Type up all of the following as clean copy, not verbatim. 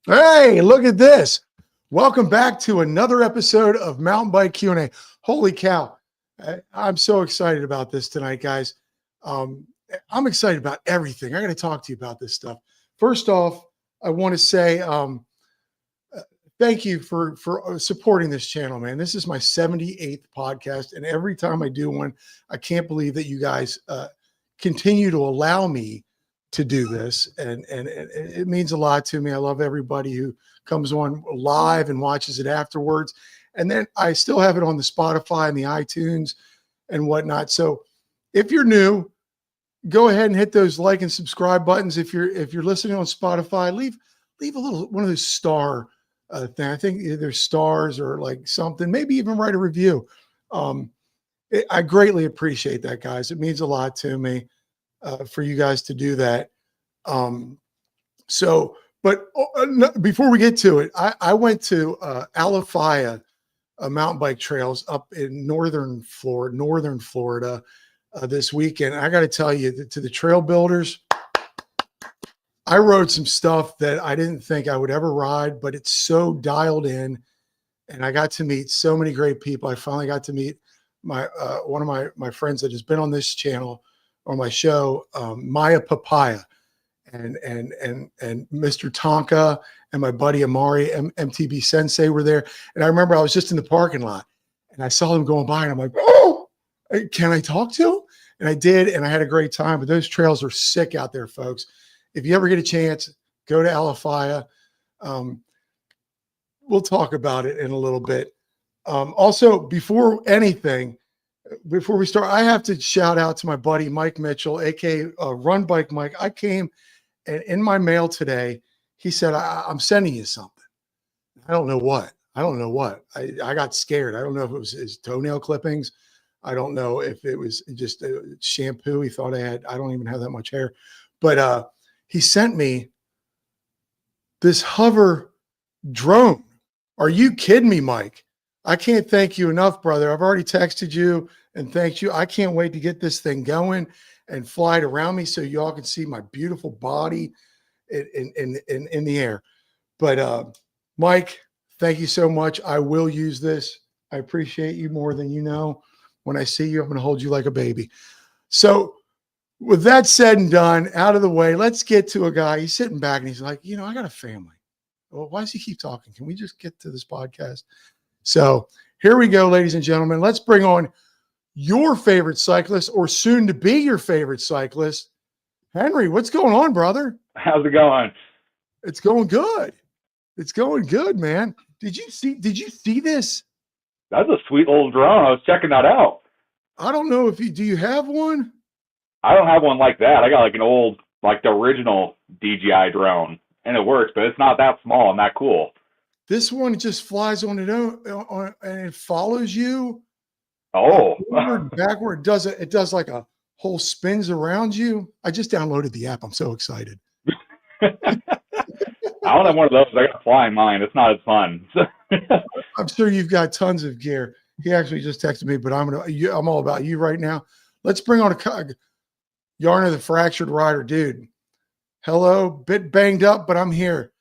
Hey, look at this. Welcome back to another episode of Mountain Bike Q&A. Holy cow. I'm so excited about this tonight, guys. I'm excited about everything. I got to talk to you about this stuff. First off, I want to say thank you for supporting this channel, man. This is my 78th podcast, and every time I do one, I can't believe that you guys continue to allow me to do this, and it means a lot to me. I love everybody who comes on live and watches it afterwards, and then I still have it on the Spotify and the iTunes and whatnot. So if you're new, go ahead and hit those like and subscribe buttons. If you're listening on Spotify, leave a little one of those star thing. I think either stars or like something. Maybe even write a review. I greatly appreciate that, guys. It means a lot to me. For you guys to do that. Before we get to it, I went to a.k.a. Mountain bike trails up in northern Florida this weekend. I got to tell you, to the trail builders, I rode some stuff that I didn't think I would ever ride, but it's so dialed in, and I got to meet so many great people. I finally got to meet one of my friends that has been on this channel on my show, Maya Papaya, and Mr. Tonka and my buddy Amari, MTB Sensei, were there. And I remember I was just in the parking lot and I saw them going by, and I'm like, oh, can I talk to him? And I did, and I had a great time. But those trails are sick out there, folks. If you ever get a chance, go to a.k.a. We'll talk about it in a little bit. Also, before we start, I have to shout out to my buddy, Mike Mitchell, a.k.a. Run Bike Mike. I came, and in my mail today, he said, I'm sending you something. I don't know what. I got scared. I don't know if it was his toenail clippings. I don't know if it was just shampoo. He thought I don't even have that much hair. But he sent me this hover drone. Are you kidding me, Mike? I can't thank you enough, brother. I've already texted you and thanked you. I can't wait to get this thing going and fly it around me so y'all can see my beautiful body in the air. But Mike, thank you so much. I will use this. I appreciate you more than you know. When I see you, I'm going to hold you like a baby. So with that said and done, out of the way, let's get to a guy. He's sitting back and he's like, I got a family. Well, why does he keep talking? Can we just get to this podcast? So here we go, ladies and gentlemen. Let's bring on your favorite cyclist, or soon to be your favorite cyclist. Henry, what's going on, brother? How's it going? It's going good. It's going good, man. Did you see this? That's a sweet little drone. I was checking that out. I don't know if do you have one? I don't have one like that. I got like an old, like the original DJI drone, and it works, but it's not that small and that cool. This one just flies on its own, and it follows you. Oh, forward, backward. It does like a whole spins around you. I just downloaded the app. I'm so excited. I don't have one of those. I got flying mine. It's not as fun. I'm sure you've got tons of gear. He actually just texted me, but I'm all about you right now. Let's bring on Yarna, the fractured rider, dude. Hello, bit banged up, but I'm here.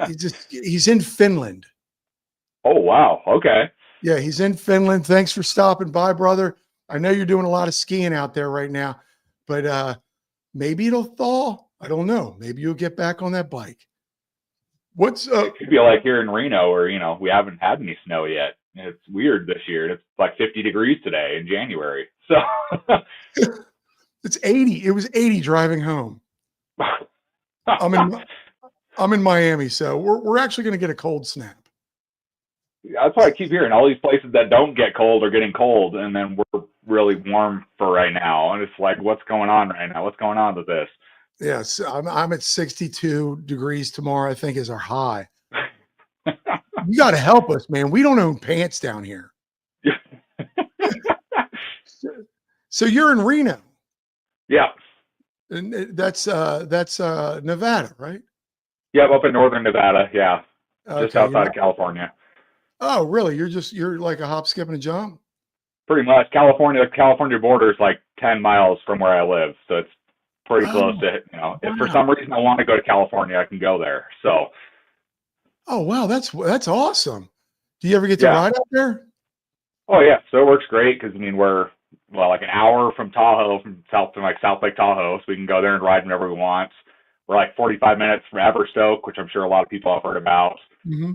He's in Finland. Oh, wow. Okay. Yeah, he's in Finland. Thanks for stopping by, brother. I know you're doing a lot of skiing out there right now, but maybe it'll thaw. I don't know. Maybe you'll get back on that bike. It could be like here in Reno, where we haven't had any snow yet. It's weird this year. It's like 50 degrees today in January. So it's 80. It was 80 driving home. I'm in Miami, so we're actually going to get a cold snap. That's why I keep hearing all these places that don't get cold are getting cold, and then we're really warm for right now. And it's like, what's going on right now? What's going on with this? Yes, I'm at 62 degrees tomorrow, I think, is our high. You got to help us, man. We don't own pants down here. So you're in Reno. Yeah. And that's Nevada, right? Yeah, up in northern Nevada. Yeah, just Okay, outside of California. Oh, really? You're like a hop, skip, and a jump? Pretty much. The California border is like 10 miles from where I live, so it's pretty close to, if for some reason I want to go to California, I can go there. So Oh, wow. That's awesome. Do you ever get to Yeah. ride out there? Oh yeah. So it works great because I mean we're well like an hour from Tahoe, from south to like South Lake Tahoe, so we can go there and ride whenever we want. We're like 45 minutes from Everstoke, which I'm sure a lot of people have heard about. Hmm.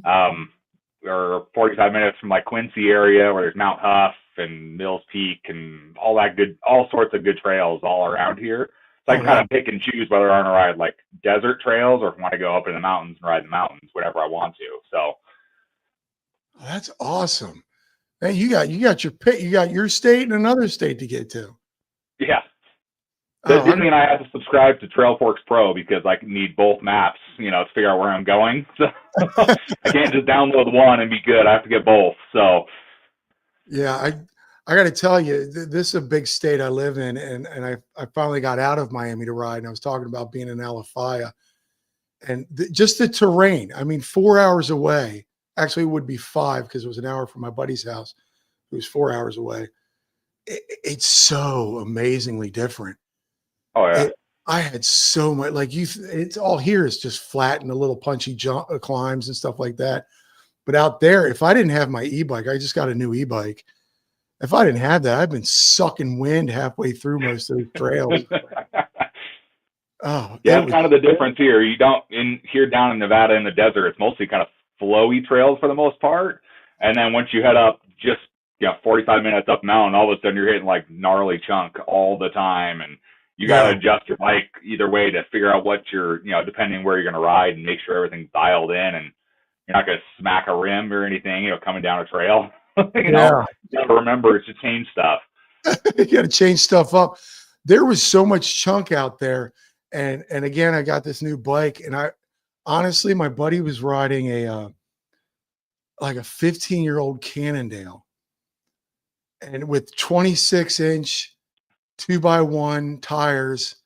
Or 45 minutes from like Quincy area where there's Mount Huff and Mills Peak and all that good, all sorts of good trails all around here. So I Oh, can kind wow. of pick and choose whether I want to ride like desert trails or if I want to go up in the mountains and ride the mountains, whatever I want to. So Oh, that's awesome. Man, you got your pick. You got your state and another state to get to. yeah, Oh, Disney and I have to subscribe to Trailforks Pro because I need both maps, to figure out where I'm going. So I can't just download one and be good. I have to get both. So yeah. I got to tell you, this is a big state I live in, and I finally got out of Miami to ride, and I was talking about being in Alafaya, and just the terrain. I mean, 4 hours away. Actually, it would be five because it was an hour from my buddy's house, who was 4 hours away. It's so amazingly different. oh yeah, It, I had so much like it's all here is just flat and a little punchy climbs and stuff like that. But out there, if I didn't have my e-bike, I just got a new e-bike. If I didn't have that, I've been sucking wind halfway through most of those trails. Oh, yeah, it it's was kind of the difference here. You don't in here down in Nevada in the desert. It's mostly kind of flowy trails for the most part, and then once you head up just 45 minutes up mountain, all of a sudden you're hitting like gnarly chunk all the time, and you got to yeah, adjust your bike either way to figure out what you're depending where you're going to ride and make sure everything's dialed in and you're not going to smack a rim or anything, coming down a trail. yeah. You got to remember to change stuff. You got to change stuff up. There was so much chunk out there, and again, I got this new bike, and I honestly, my buddy was riding a like a 15-year-old Cannondale, and with 26-inch 2x1 tires.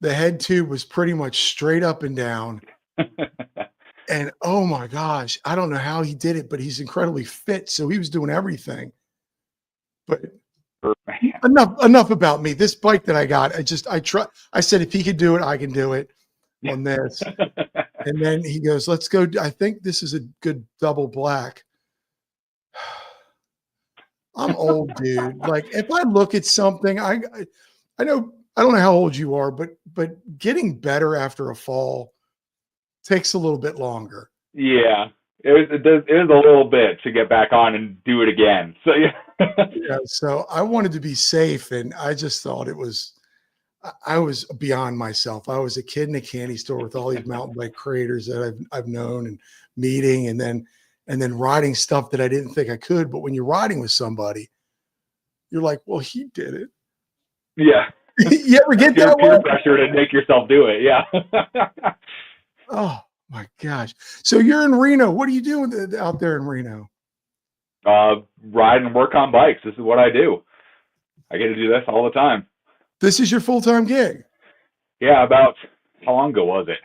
The head tube was pretty much straight up and down. And oh my gosh, I don't know how he did it, but he's incredibly fit. So he was doing everything. But enough about me. This bike that I got, I said if he could do it, I can do it on this. And then he goes, let's go. I think this is a good double black. I'm old, dude. Like if I look at something, I know I don't know how old you are, but getting better after a fall takes a little bit longer. Yeah, it is a little bit to get back on and do it again. So yeah, Yeah, so I wanted to be safe, and I just thought it was. I was beyond myself. I was a kid in a candy store with all these mountain bike creators that I've known and meeting, and then riding stuff that I didn't think I could. But when you're riding with somebody, you're like, well, he did it. yeah. You ever get Peer that peer way? pressure to make yourself do it. Yeah. Oh my gosh! So you're in Reno. What are you doing out there in Reno? Ride and work on bikes. This is what I do. I get to do this all the time. This is your full-time gig. Yeah, about how long ago was it?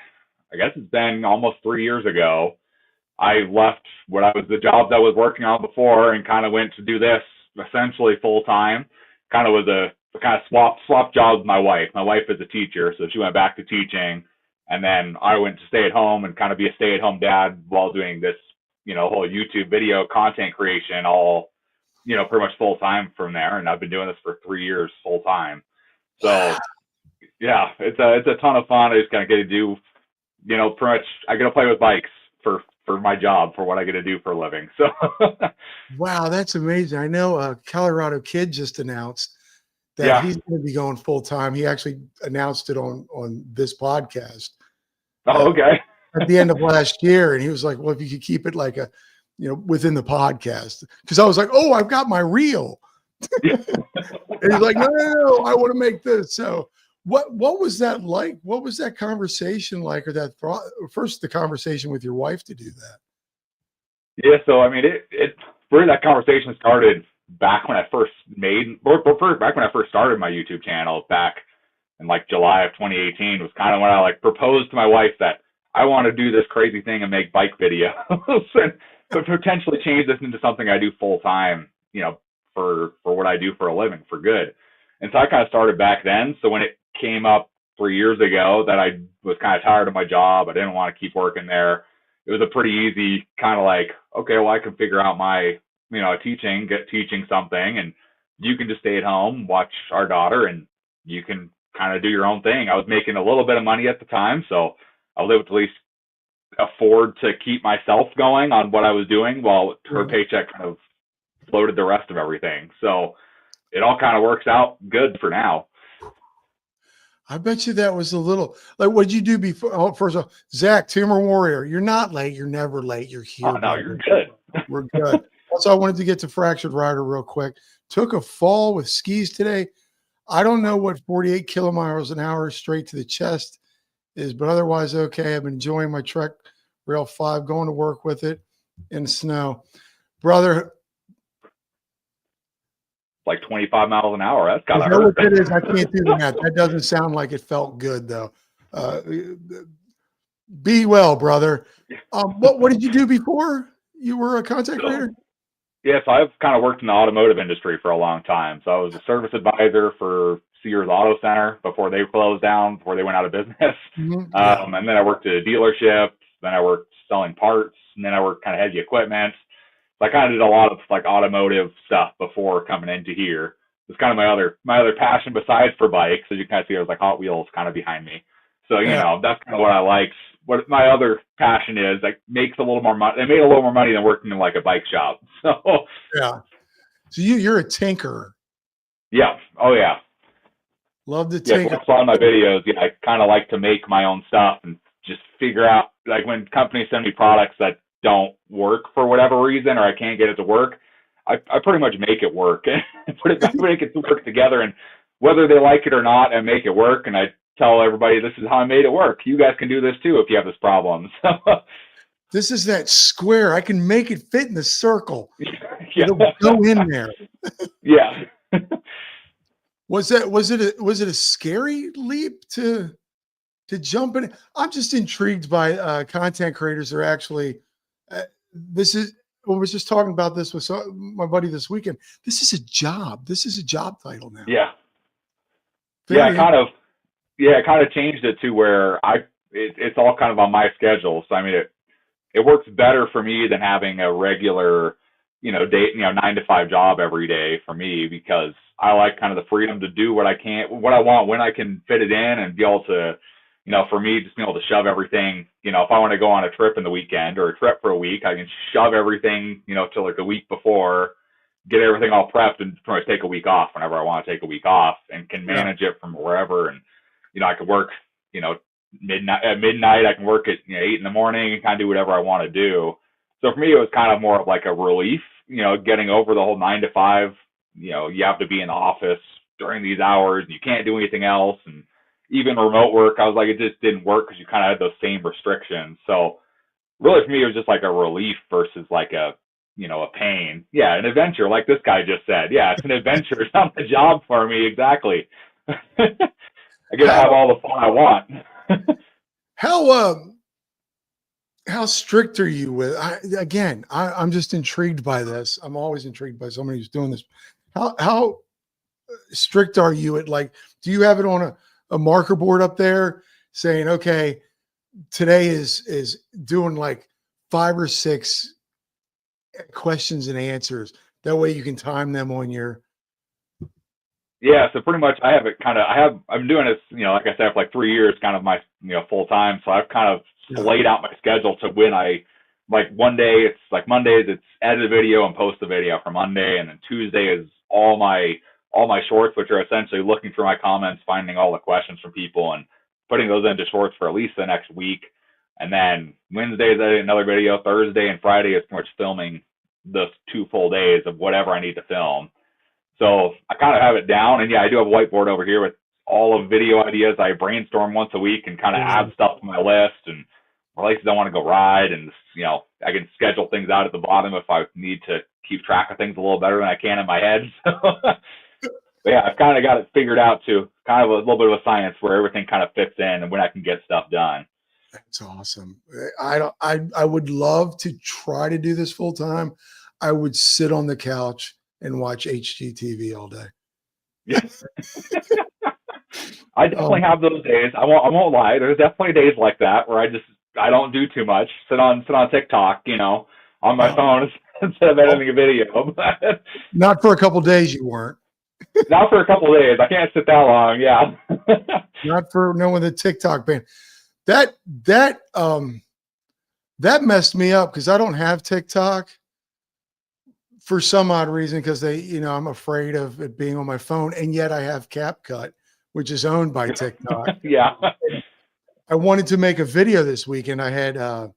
I guess it's been almost 3 years ago. I left what I was the jobs I was working on before and kind of went to do this essentially full time. Kind of was a kind of swap jobs with my wife. My wife is a teacher, so she went back to teaching, and then I went to stay at home and kind of be a stay at home dad while doing this, whole YouTube video content creation all, pretty much full time from there. And I've been doing this for 3 years full time. Wow. So yeah, it's a ton of fun. I just kind of get to do, pretty much I get to play with bikes for my job for what I get to do for a living. So Wow, that's amazing. I know Colorado Kid just announced that yeah. he's going to be going full time. He actually announced it on this podcast Oh, uh, okay. at the end of last year, and he was like, "Well, if you could keep it like within the podcast," because I was like, "Oh, I've got my reel," and he's like, "No, no, no, I want to make this." So, what was that like? What was that conversation like, or that thought? First, the conversation with your wife to do that. Yeah, so I mean it really that conversation started back when I first back when I first started my YouTube channel back in like July of 2018 was kind of when I like proposed to my wife that I want to do this crazy thing and make bike videos and but potentially change this into something I do full time, for what I do for a living for good. And so I kind of started back then. So when it came up 3 years ago that I was kind of tired of my job, I didn't want to keep working there. it was a pretty easy kind of like, okay, well, I can figure out my, get teaching something, and you can just stay at home, watch our daughter, and you can kind of do your own thing. I was making a little bit of money at the time, so I was able to at least afford to keep myself going on what I was doing while her paycheck kind of floated the rest of everything. So it all kind of works out good for now. I bet you that was a little like, what did you do before? Oh, first of all, Zach, Tumor Warrior, you're not late. You're never late. You're here. Oh, no, you're good. We're good. Also, I wanted to get to Fractured Rider real quick. Took a fall with skis today. I don't know what 48 kilometers an hour straight to the chest is, but otherwise, okay. I've been enjoying my Trek Rail 5, going to work with it in the snow. Brother, like 25 miles an hour. That's gotta hurt. hurt. It is. I can't do that. That doesn't sound like it felt good, though. Be well, brother. What did you do before you were a content creator? Yeah, so I've kind of worked in the automotive industry for a long time. So I was a service advisor for Sears Auto Center before they closed down, before they went out of business. Mm-hmm. And then I worked at a dealership. Then I worked selling parts. And then I worked kind of heavy equipment. So I kind of did a lot of like automotive stuff before coming into here. It's kind of my other passion besides for bikes. As you kind of see, there's like Hot Wheels kind of behind me. So, you know, that's kind of what I liked. What my other passion is, like, makes a little more money. They made a little more money than working in like a bike shop. So yeah. So you're a tinkerer. Yeah. Oh yeah. Love to Yeah. tinker. If you saw my videos, yeah, I kind of like to make my own stuff and just figure out, like, when companies send me products that don't work for whatever reason, or I can't get it to work, I pretty much make it work and make it work together, and whether they like it or not, I make it work. And I tell everybody, this is how I made it work. You guys can do this too if you have this problem. So this is that square. I can make it fit in the circle. Yeah. It'll go in there. Yeah. Was it a scary leap to jump in? I'm just intrigued by content creators that are actually I was just talking about this with my buddy this weekend. This is a job. This is a job title now. Yeah. I kind of changed it to where it's all kind of on my schedule. So I mean, it works better for me than having a regular, day, 9 to 5 job every day for me, because I like kind of the freedom to do what I want, when I can fit it in, and be able to, for me, just being able to shove everything, if I want to go on a trip in the weekend or a trip for a week, I can shove everything, till like the week before, get everything all prepped, and pretty much take a week off whenever I want to take a week off, and can manage it from wherever. And, I could work, at midnight, I can work at 8 in the morning and kind of do whatever I want to do. So for me, it was kind of more of like a relief, getting over the whole 9 to 5, you have to be in the office during these hours and you can't do anything else. And even remote work, I was like, it just didn't work because you kind of had those same restrictions. So really for me, it was just like a relief versus like a pain. Yeah, an adventure, like this guy just said. Yeah, it's an adventure. It's not a job for me. Exactly. I get to have all the fun I want. How strict are you with? I'm just intrigued by this. I'm always intrigued by somebody who's doing this. How strict are you at, like, do you have it on a marker board up there saying, okay, today is doing like 5 or 6 questions and answers? That way you can time them on your. Yeah, so pretty much I've been doing this, like I said, for like 3 years, kind of my, full time. So I've kind of laid out my schedule to when like one day it's like Mondays, it's edit a video and post the video for Monday. And then Tuesday is all my shorts, which are essentially looking through my comments, finding all the questions from people and putting those into shorts for at least the next week. And then Wednesday is another video. Thursday and Friday is pretty much filming the 2 full days of whatever I need to film. So I kind of have it down. And yeah, I do have a whiteboard over here with all of video ideas. I brainstorm once a week and kind of add stuff to my list and places I want to go ride. And, I can schedule things out at the bottom if I need to keep track of things a little better than I can in my head. But yeah, I've kind of got it figured out to kind of a little bit of a science where everything kind of fits in and when I can get stuff done. That's awesome. I would love to try to do this full time. I would sit on the couch and watch HGTV all day. Yeah. I definitely have those days. I won't lie. There's definitely days like that where I just I don't do too much. Sit on TikTok, on my Oh, phone instead of editing a video. not for a couple days you weren't. Not for a couple of days. I can't sit that long. Yeah. Not for knowing the TikTok ban. That that that messed me up because I don't have TikTok for some odd reason because I'm afraid of it being on my phone, and yet I have CapCut, which is owned by TikTok. Yeah. I wanted to make a video this week, and I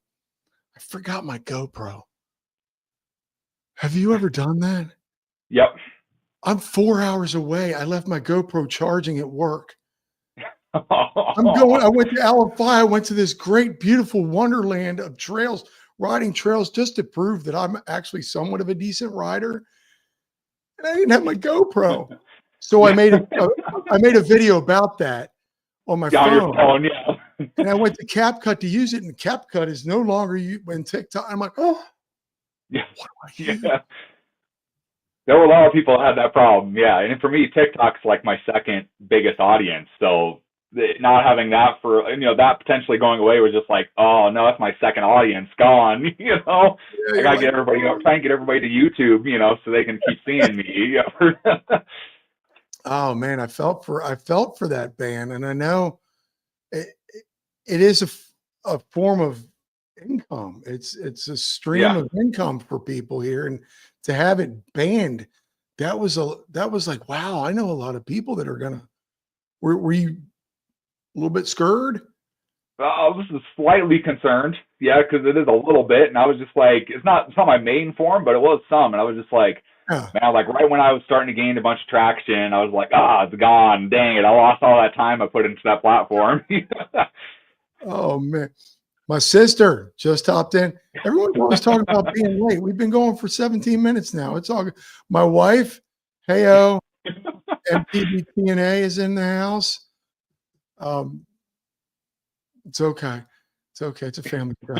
forgot my GoPro. Have you ever done that? Yep. I'm 4 hours away. I left my GoPro charging at work. I went to Alphi. I went to this great, beautiful wonderland of trails, riding trails, just to prove that I'm actually somewhat of a decent rider. And I didn't have my GoPro. So I made a video about that on my On your phone. phone, yeah. And I went to CapCut to use it, and CapCut is no longer in TikTok. I'm like, oh, Yeah. what do I use? Yeah. There were a lot of people that had that problem. Yeah. And for me, TikTok's like my second biggest audience. So not having that that potentially going away was just like, oh no, that's my second audience gone. Yeah, I gotta get everybody, try and get everybody to YouTube, so they can keep seeing me. Oh man, I felt for that band, and I know it is a form of income. It's a stream of income for people here, and to have it banned, that was like, wow, I know a lot of people that are gonna. Were you a little bit scared? I was slightly concerned, yeah, because it is a little bit, and I was just like, it's not my main form, but it was some, and I was just like, man, like right when I was starting to gain a bunch of traction, I was like, it's gone, dang it, I lost all that time I put into that platform. Oh man, my sister just hopped in. Everyone's always talking about being late. We've been going for 17 minutes now. It's all good. My wife, heyo, MPBTNA is in the house. It's okay. It's okay. It's a family show.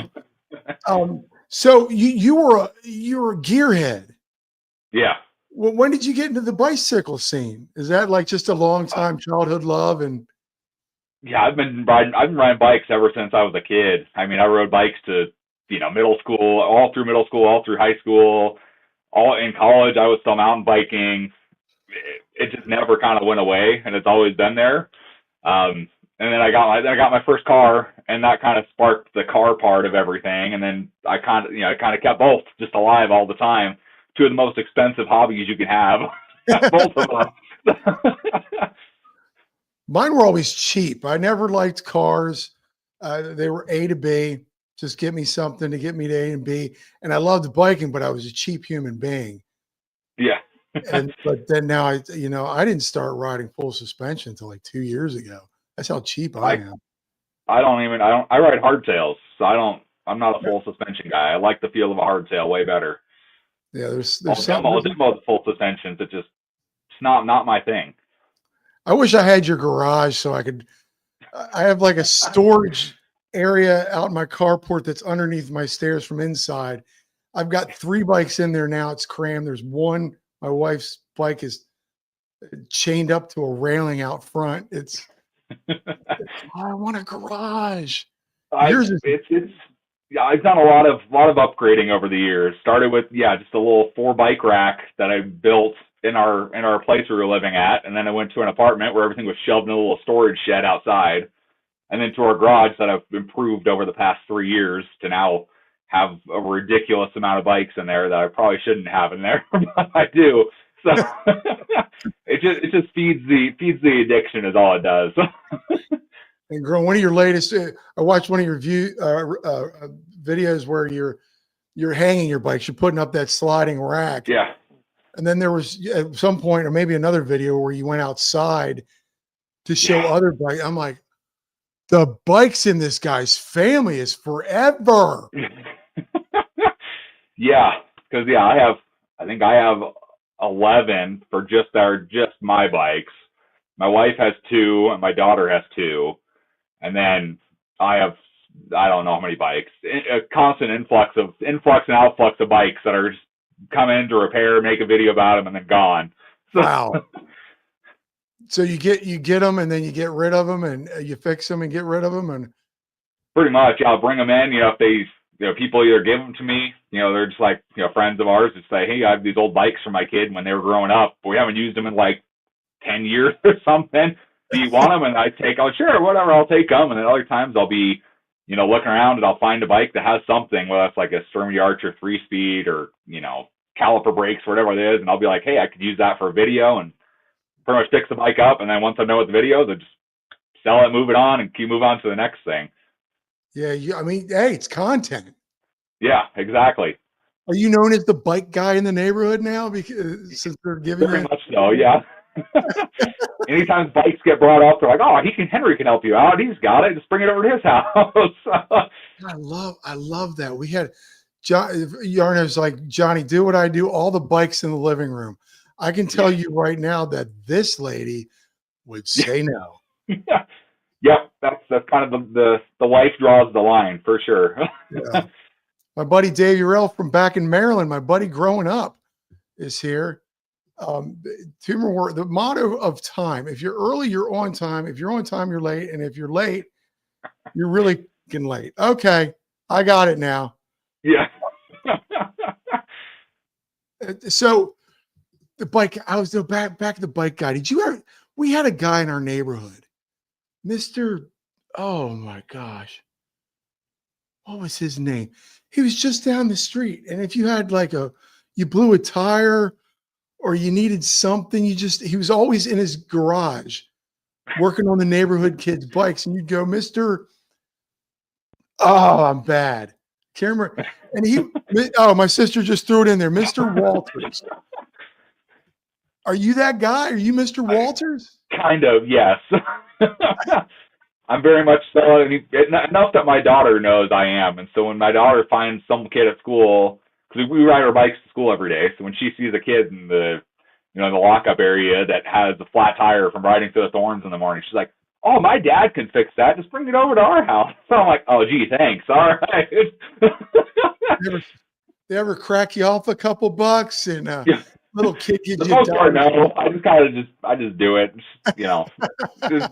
So you were a gearhead. Yeah. Well, when did you get into the bicycle scene? Is that like just a long time childhood love? And yeah, I've been riding bikes ever since I was a kid. I mean, I rode bikes to middle school, all through high school, all in college. I was still mountain biking. It just never kind of went away, and it's always been there. And then I got my first car, and that kind of sparked the car part of everything. And then I kind of kept both just alive all the time. Two of the most expensive hobbies you can have, both of them. Mine were always cheap. I never liked cars. They were A to B. Just give me something to get me to A and B. And I loved biking, but I was a cheap human being. Yeah. But then now I didn't start riding full suspension until like 2 years ago. That's how cheap I am. I ride hardtails, so I'm not a full suspension guy. I like the feel of a hardtail way better. Yeah, there's demo full suspensions. It's not my thing. I wish I had your garage so I have like a storage area out in my carport that's underneath my stairs from inside. I've got 3 bikes in there now. It's crammed. There's one, my wife's bike is chained up to a railing out front. I want a garage. I've done a lot of upgrading over the years. Started with just a little 4 bike rack that I built in our place we were living at, and then I went to an apartment where everything was shelved in a little storage shed outside, and then to our garage that I've improved over the past 3 years to now have a ridiculous amount of bikes in there that I probably shouldn't have in there, but I do. So it just feeds the addiction is all it does. And girl, one of your latest, I watched one of your videos where you're hanging your bikes, you're putting up that sliding rack. Yeah. And then there was at some point, or maybe another video where you went outside to show other bikes. I'm like, the bikes in this guy's family is forever. Yeah, because I think I have 11 for just my bikes. My wife has 2, and my daughter has 2, and then I don't know how many bikes. A constant influx and outflux of bikes that are just come in to repair, make a video about them, and then gone. So, wow. So you get them, and then you get rid of them, and you fix them and get rid of them, and Pretty much, yeah, I'll bring them in. If they, people either give them to me, they're just like, friends of ours that say, hey, I have these old bikes for my kid when they were growing up, but we haven't used them in like 10 years or something. Do you want them? And I take, oh, sure, whatever, I'll take them. And then other times I'll be, looking around and I'll find a bike that has something, whether it's like a Sturmey Archer 3-speed or, caliper brakes, whatever it is. And I'll be like, hey, I could use that for a video, and pretty much fix the bike up. And then once I know what the video is, I just sell it, move it on, and keep moving on to the next thing. Yeah, I mean, hey, it's content. Yeah, exactly. Are you known as the bike guy in the neighborhood now? Because since they're giving Very you much so, yeah. Anytime bikes get brought up, they're like, "Oh, Henry can help you out. He's got it. Just bring it over to his house." I love that. We had Yarno's like, Johnny, do what I do. All the bikes in the living room. I can tell you right now that this lady would say no. Yeah. Yep, that's kind of the wife draws the line for sure. Yeah. My buddy Dave Urell from back in Maryland, my buddy growing up, is here. The motto of time: if you're early, you're on time. If you're on time, you're late. And if you're late, you're really fucking late. Okay, I got it now. Yeah. So the bike, I was back to the bike guy. Did you ever? We had a guy in our neighborhood, Mr. Oh my gosh. What was his name? He was just down the street. And if you had you blew a tire or you needed something, he was always in his garage working on the neighborhood kids' bikes. And you'd go, Mr. Oh, I'm bad. Can't remember. And my sister just threw it in there. Mr. Walters. Are you that guy? Are you Mr. Walters? Kind of, yes. I'm very much so, enough that my daughter knows I am. And so when my daughter finds some kid at school, because we ride our bikes to school every day, so when she sees a kid in the the lockup area that has a flat tire from riding through the thorns in the morning, she's like, "Oh, my dad can fix that. Just bring it over to our house." So I'm like, "Oh, gee, thanks. All right." They ever crack you off a couple bucks and yeah. Little kid gives the you most part, no. I just kind of I just do it.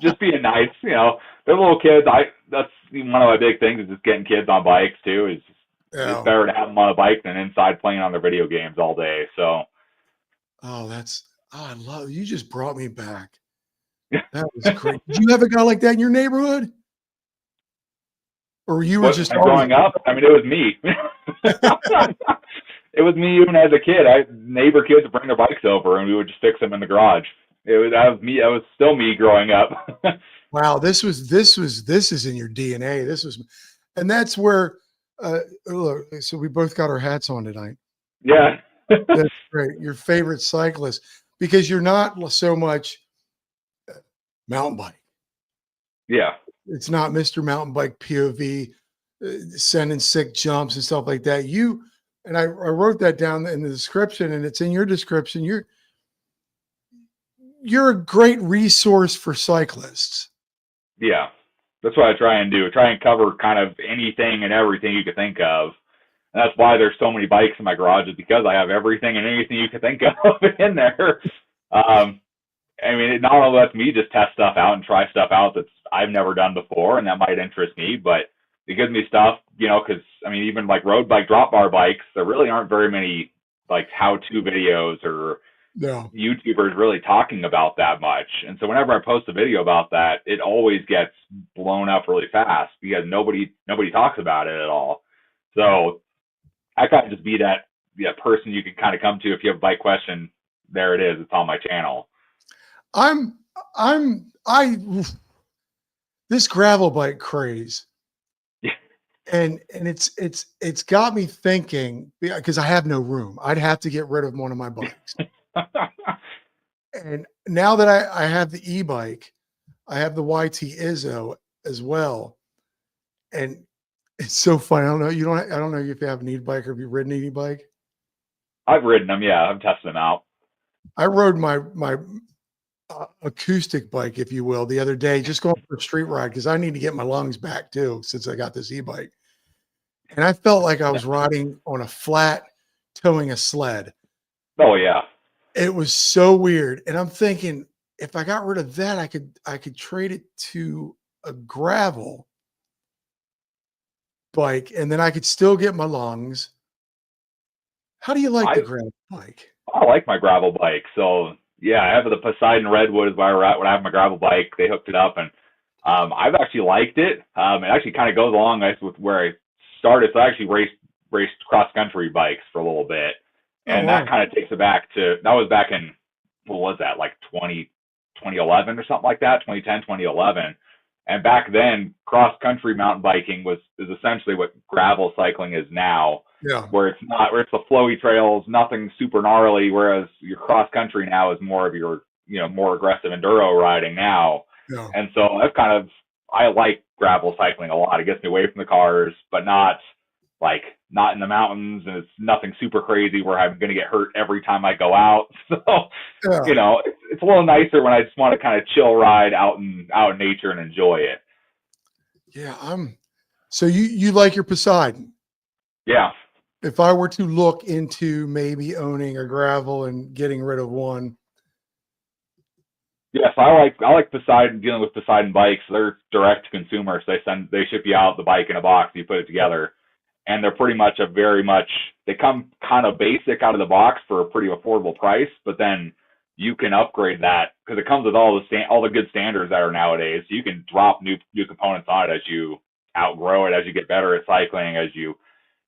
Just being nice. They're little kids. That's one of my big things is just getting kids on bikes too. It's better to have them on a bike than inside playing on their video games all day. So. I love you. Just brought me back. That was great. Did you have a guy like that in your neighborhood? Or you were just growing up? I mean, it was me. It was me even as a kid. Neighbor kids would bring their bikes over and we would just fix them in the garage. That was me. That was still me growing up. Wow, this is in your DNA. And that's where look, so we both got our hats on tonight. Yeah. That's great. Your favorite cyclist, because you're not so much mountain bike. Yeah. It's not Mr. Mountain Bike POV sending sick jumps and stuff like that. And I wrote that down in the description, and it's in your description. You're a great resource for cyclists. Yeah. That's what I try and do. Try and cover kind of anything and everything you could think of. And that's why there's so many bikes in my garage, is because I have everything and anything you could think of in there. I mean, it not only lets me just test stuff out and try stuff out that I've never done before, and that might interest me, but it gives me stuff, because, I mean, even like road bike drop bar bikes, there really aren't very many like how-to videos or YouTubers really talking about that much. And so whenever I post a video about that, it always gets blown up really fast because nobody talks about it at all. So I kind of just be that person you can kind of come to if you have a bike question. There it is. It's on my channel. This gravel bike craze. Yeah. And it's got me thinking, because I have no room. I'd have to get rid of one of my bikes. And now that I have the e-bike, I have the YT Izzo as well. And it's so funny. I don't know if you have an e-bike or have you ridden an e-bike? I've ridden them. Yeah. I've tested them out. I rode my acoustic bike, if you will, the other day, just going for a street ride because I need to get my lungs back too, since I got this e-bike. And I felt like I was riding on a flat, towing a sled. Oh yeah. It was so weird. And I'm thinking, if I got rid of that, I could trade it to a gravel bike, and then I could still get my lungs. How do you like the gravel bike? I like my gravel bike. So yeah, I have the Poseidon Redwood is where we're at when I have my gravel bike. They hooked it up, and I've actually liked it. It actually kind of goes along nice with where I started. So I actually raced cross country bikes for a little bit, Oh and wow. that kind of takes it back to that was back in what was that like 2011 or something like that, 2010, 2011. And back then, cross country mountain biking is essentially what gravel cycling is now, Yeah. where it's not where it's the flowy trails, nothing super gnarly. Whereas your cross country now is more of your more aggressive enduro riding now. Yeah. And so I like gravel cycling a lot. It gets me away from the cars, but not in the mountains, and it's nothing super crazy where I'm going to get hurt every time I go out. So, Yeah. it's a little nicer when I just want to kind of chill ride out in nature and enjoy it. Yeah. So you like your Poseidon? Yeah. If I were to look into maybe owning a gravel and getting rid of one. Yes, I like Poseidon, dealing with Poseidon bikes. They're direct to consumer, so they ship you out the bike in a box, you put it together, and they're pretty much they come kind of basic out of the box for a pretty affordable price, but then you can upgrade that because it comes with all the good standards that are nowadays. You can drop new components on it as you outgrow it, as you get better at cycling, as you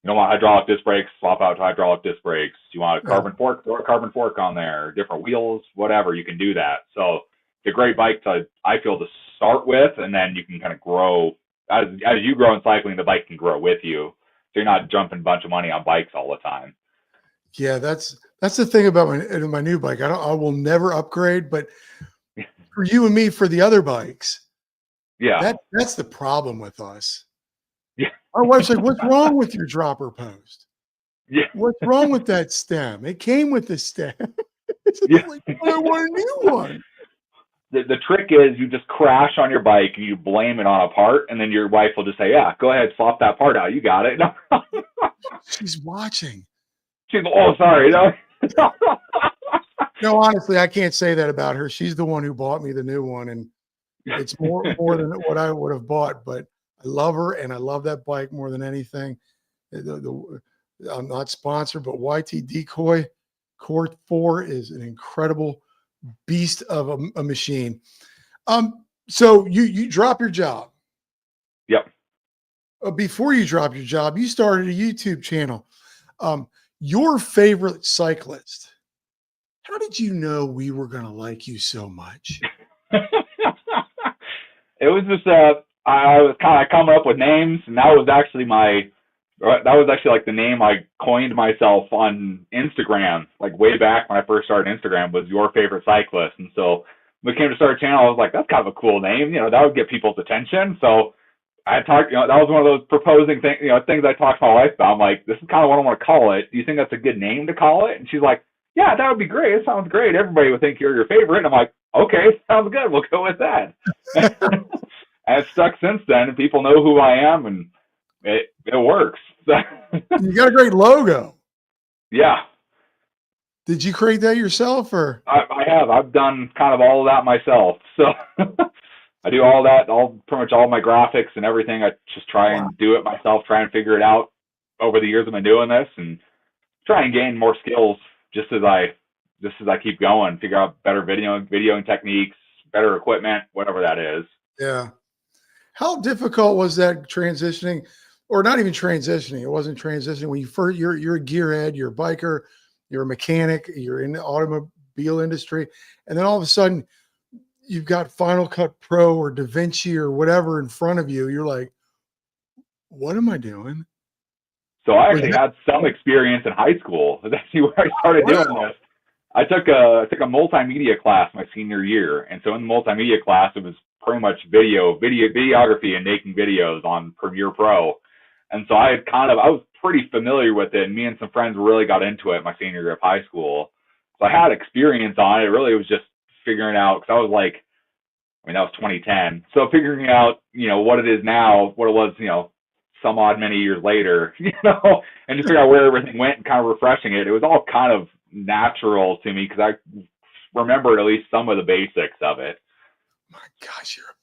don't want hydraulic disc brakes, swap out to hydraulic disc brakes. You want a carbon fork, throw a carbon fork on there, different wheels, whatever, you can do that. So it's a great bike I feel, to start with, and then you can kind of grow. As you grow in cycling, the bike can grow with you. So you're not jumping a bunch of money on bikes all the time. Yeah, that's the thing about my new bike. I will never upgrade, but for you and me, for the other bikes, Yeah. that's the problem with us. Yeah. Our wife's like, "What's wrong with your dropper post? Yeah. What's wrong with that stem? It came with the stem." It's Yeah. like, I want a new one. The trick is you just crash on your bike and you blame it on a part, and then your wife will just say, "Yeah, go ahead, swap that part out. You got it." She's watching. She's, "Oh, sorry." No. No, honestly, I can't say that about her. She's the one who bought me the new one, and it's more than what I would have bought. But I love her, and I love that bike more than anything. I'm not sponsored, but YT Decoy Core 4 is an incredible beast of a machine. So you drop your job. Yep. Before you drop your job, you started a YouTube channel. Your favorite cyclist. How did you know we were going to like you so much? It was just I was kind of coming up with names, and that was actually like the name I coined myself on Instagram, like way back when I first started Instagram, was Your Favorite Cyclist. And so when we came to start a channel, I was like, that's kind of a cool name, that would get people's attention. So I talked, that was one of those proposing things, things I talked to my wife about. I'm like, this is kind of what I want to call it. Do you think that's a good name to call it? And she's like, yeah, that would be great. It sounds great. Everybody would think you're your favorite. And I'm like, okay, sounds good. We'll go with that. And it's stuck since then, and people know who I am, and it works. You got a great logo. Yeah. Did you create that yourself, or? I have. I've done kind of all of that myself. So I do all that, pretty much all my graphics and everything. I just try and do it myself, try and figure it out over the years I've been doing this, and try and gain more skills just as I keep going, figure out better videoing techniques, better equipment, whatever that is. Yeah. How difficult was that transitioning, or not even transitioning? It wasn't transitioning when you're a gearhead, you're a biker, you're a mechanic, you're in the automobile industry, and then all of a sudden you've got Final Cut Pro or DaVinci or whatever in front of you. You're like, what am I doing? So I actually had some experience in high school. That's actually where I started doing this. I took a multimedia class my senior year, and so in the multimedia class, it was pretty much videography and making videos on Premiere Pro. And so I was pretty familiar with it, and me and some friends really got into it my senior year of high school. So I had experience on it. It really was just figuring out, because I was like, that was 2010. So figuring out, what it is now, what it was, some odd many years later, and just figure out where everything went and kind of refreshing it. It was all kind of natural to me because I remembered at least some of the basics of it. My gosh, you're a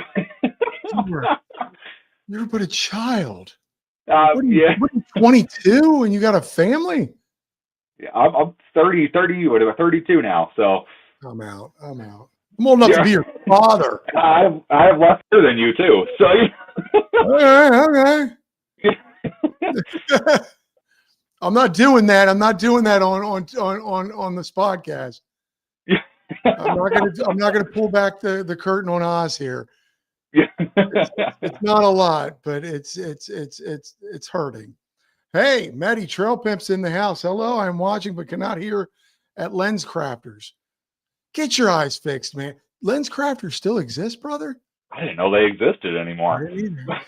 baby. You're but a child. Yeah, What are you 22 and you got a family? yeah, I'm 30, what am I, 32 now, so I'm out. I'm out. I'm old enough to yeah, be your father. I have less hair than you too, so All right, okay. I'm not doing that. I'm not doing that on this podcast. yeah. I'm not gonna pull back the curtain on Oz here. Yeah. It's not a lot, but it's hurting. Hey, Maddie Trail Pimp's in the house. Hello, I'm watching but cannot hear at Lens Crafters. Get your eyes fixed, man. Lens Crafters still exist, brother? I didn't know they existed I anymore. didn't either.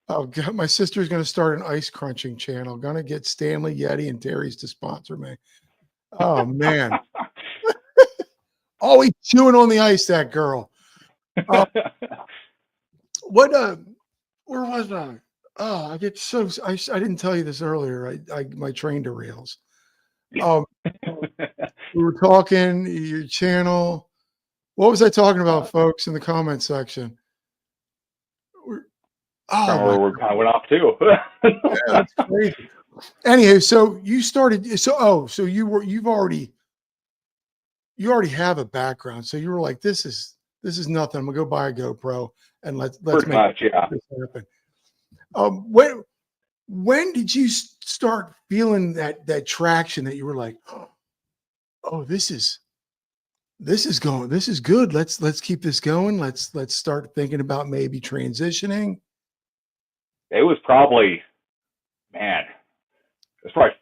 Oh God, my sister's gonna start an ice crunching channel. Gonna get Stanley, Yeti, and Terry's to sponsor me. Oh man. Always chewing on the ice, that girl. Uh, what where was I? Oh, I get so I didn't tell you this earlier. I my train derails. Um, we were talking your channel. What was I talking about, folks, in the comment section? Oh my We kind of went off too. yeah, that's crazy. Anyway, so you started so you already have a background. So you were like, this is nothing. I'm gonna go buy a GoPro and let's Pretty make much, yeah. this happen. When did you start feeling that traction that you were like, oh, this is going, this is good. Let's keep this going. Let's start thinking about maybe transitioning. It was probably, man, it was probably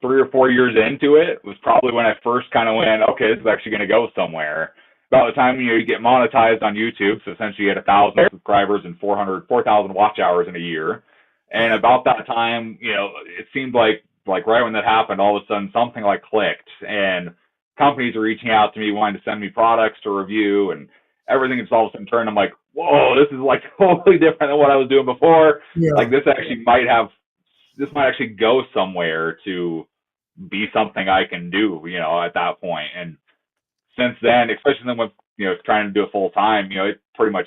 3 or 4 years into it. It was probably when I first kind of went, okay, this is actually going to go somewhere. About the time you get monetized on YouTube, so essentially you had 1,000 subscribers and 4,000 watch hours in a year. And Right. about that time, it seemed like right when that happened, all of a sudden something like clicked, and companies are reaching out to me wanting to send me products to review, and everything is all of a sudden turned. I'm like, whoa, this is like totally different than what I was doing before. Like Yeah. this might actually go somewhere to be something I can do, at that point. And since then, especially then with, trying to do it full time, it pretty much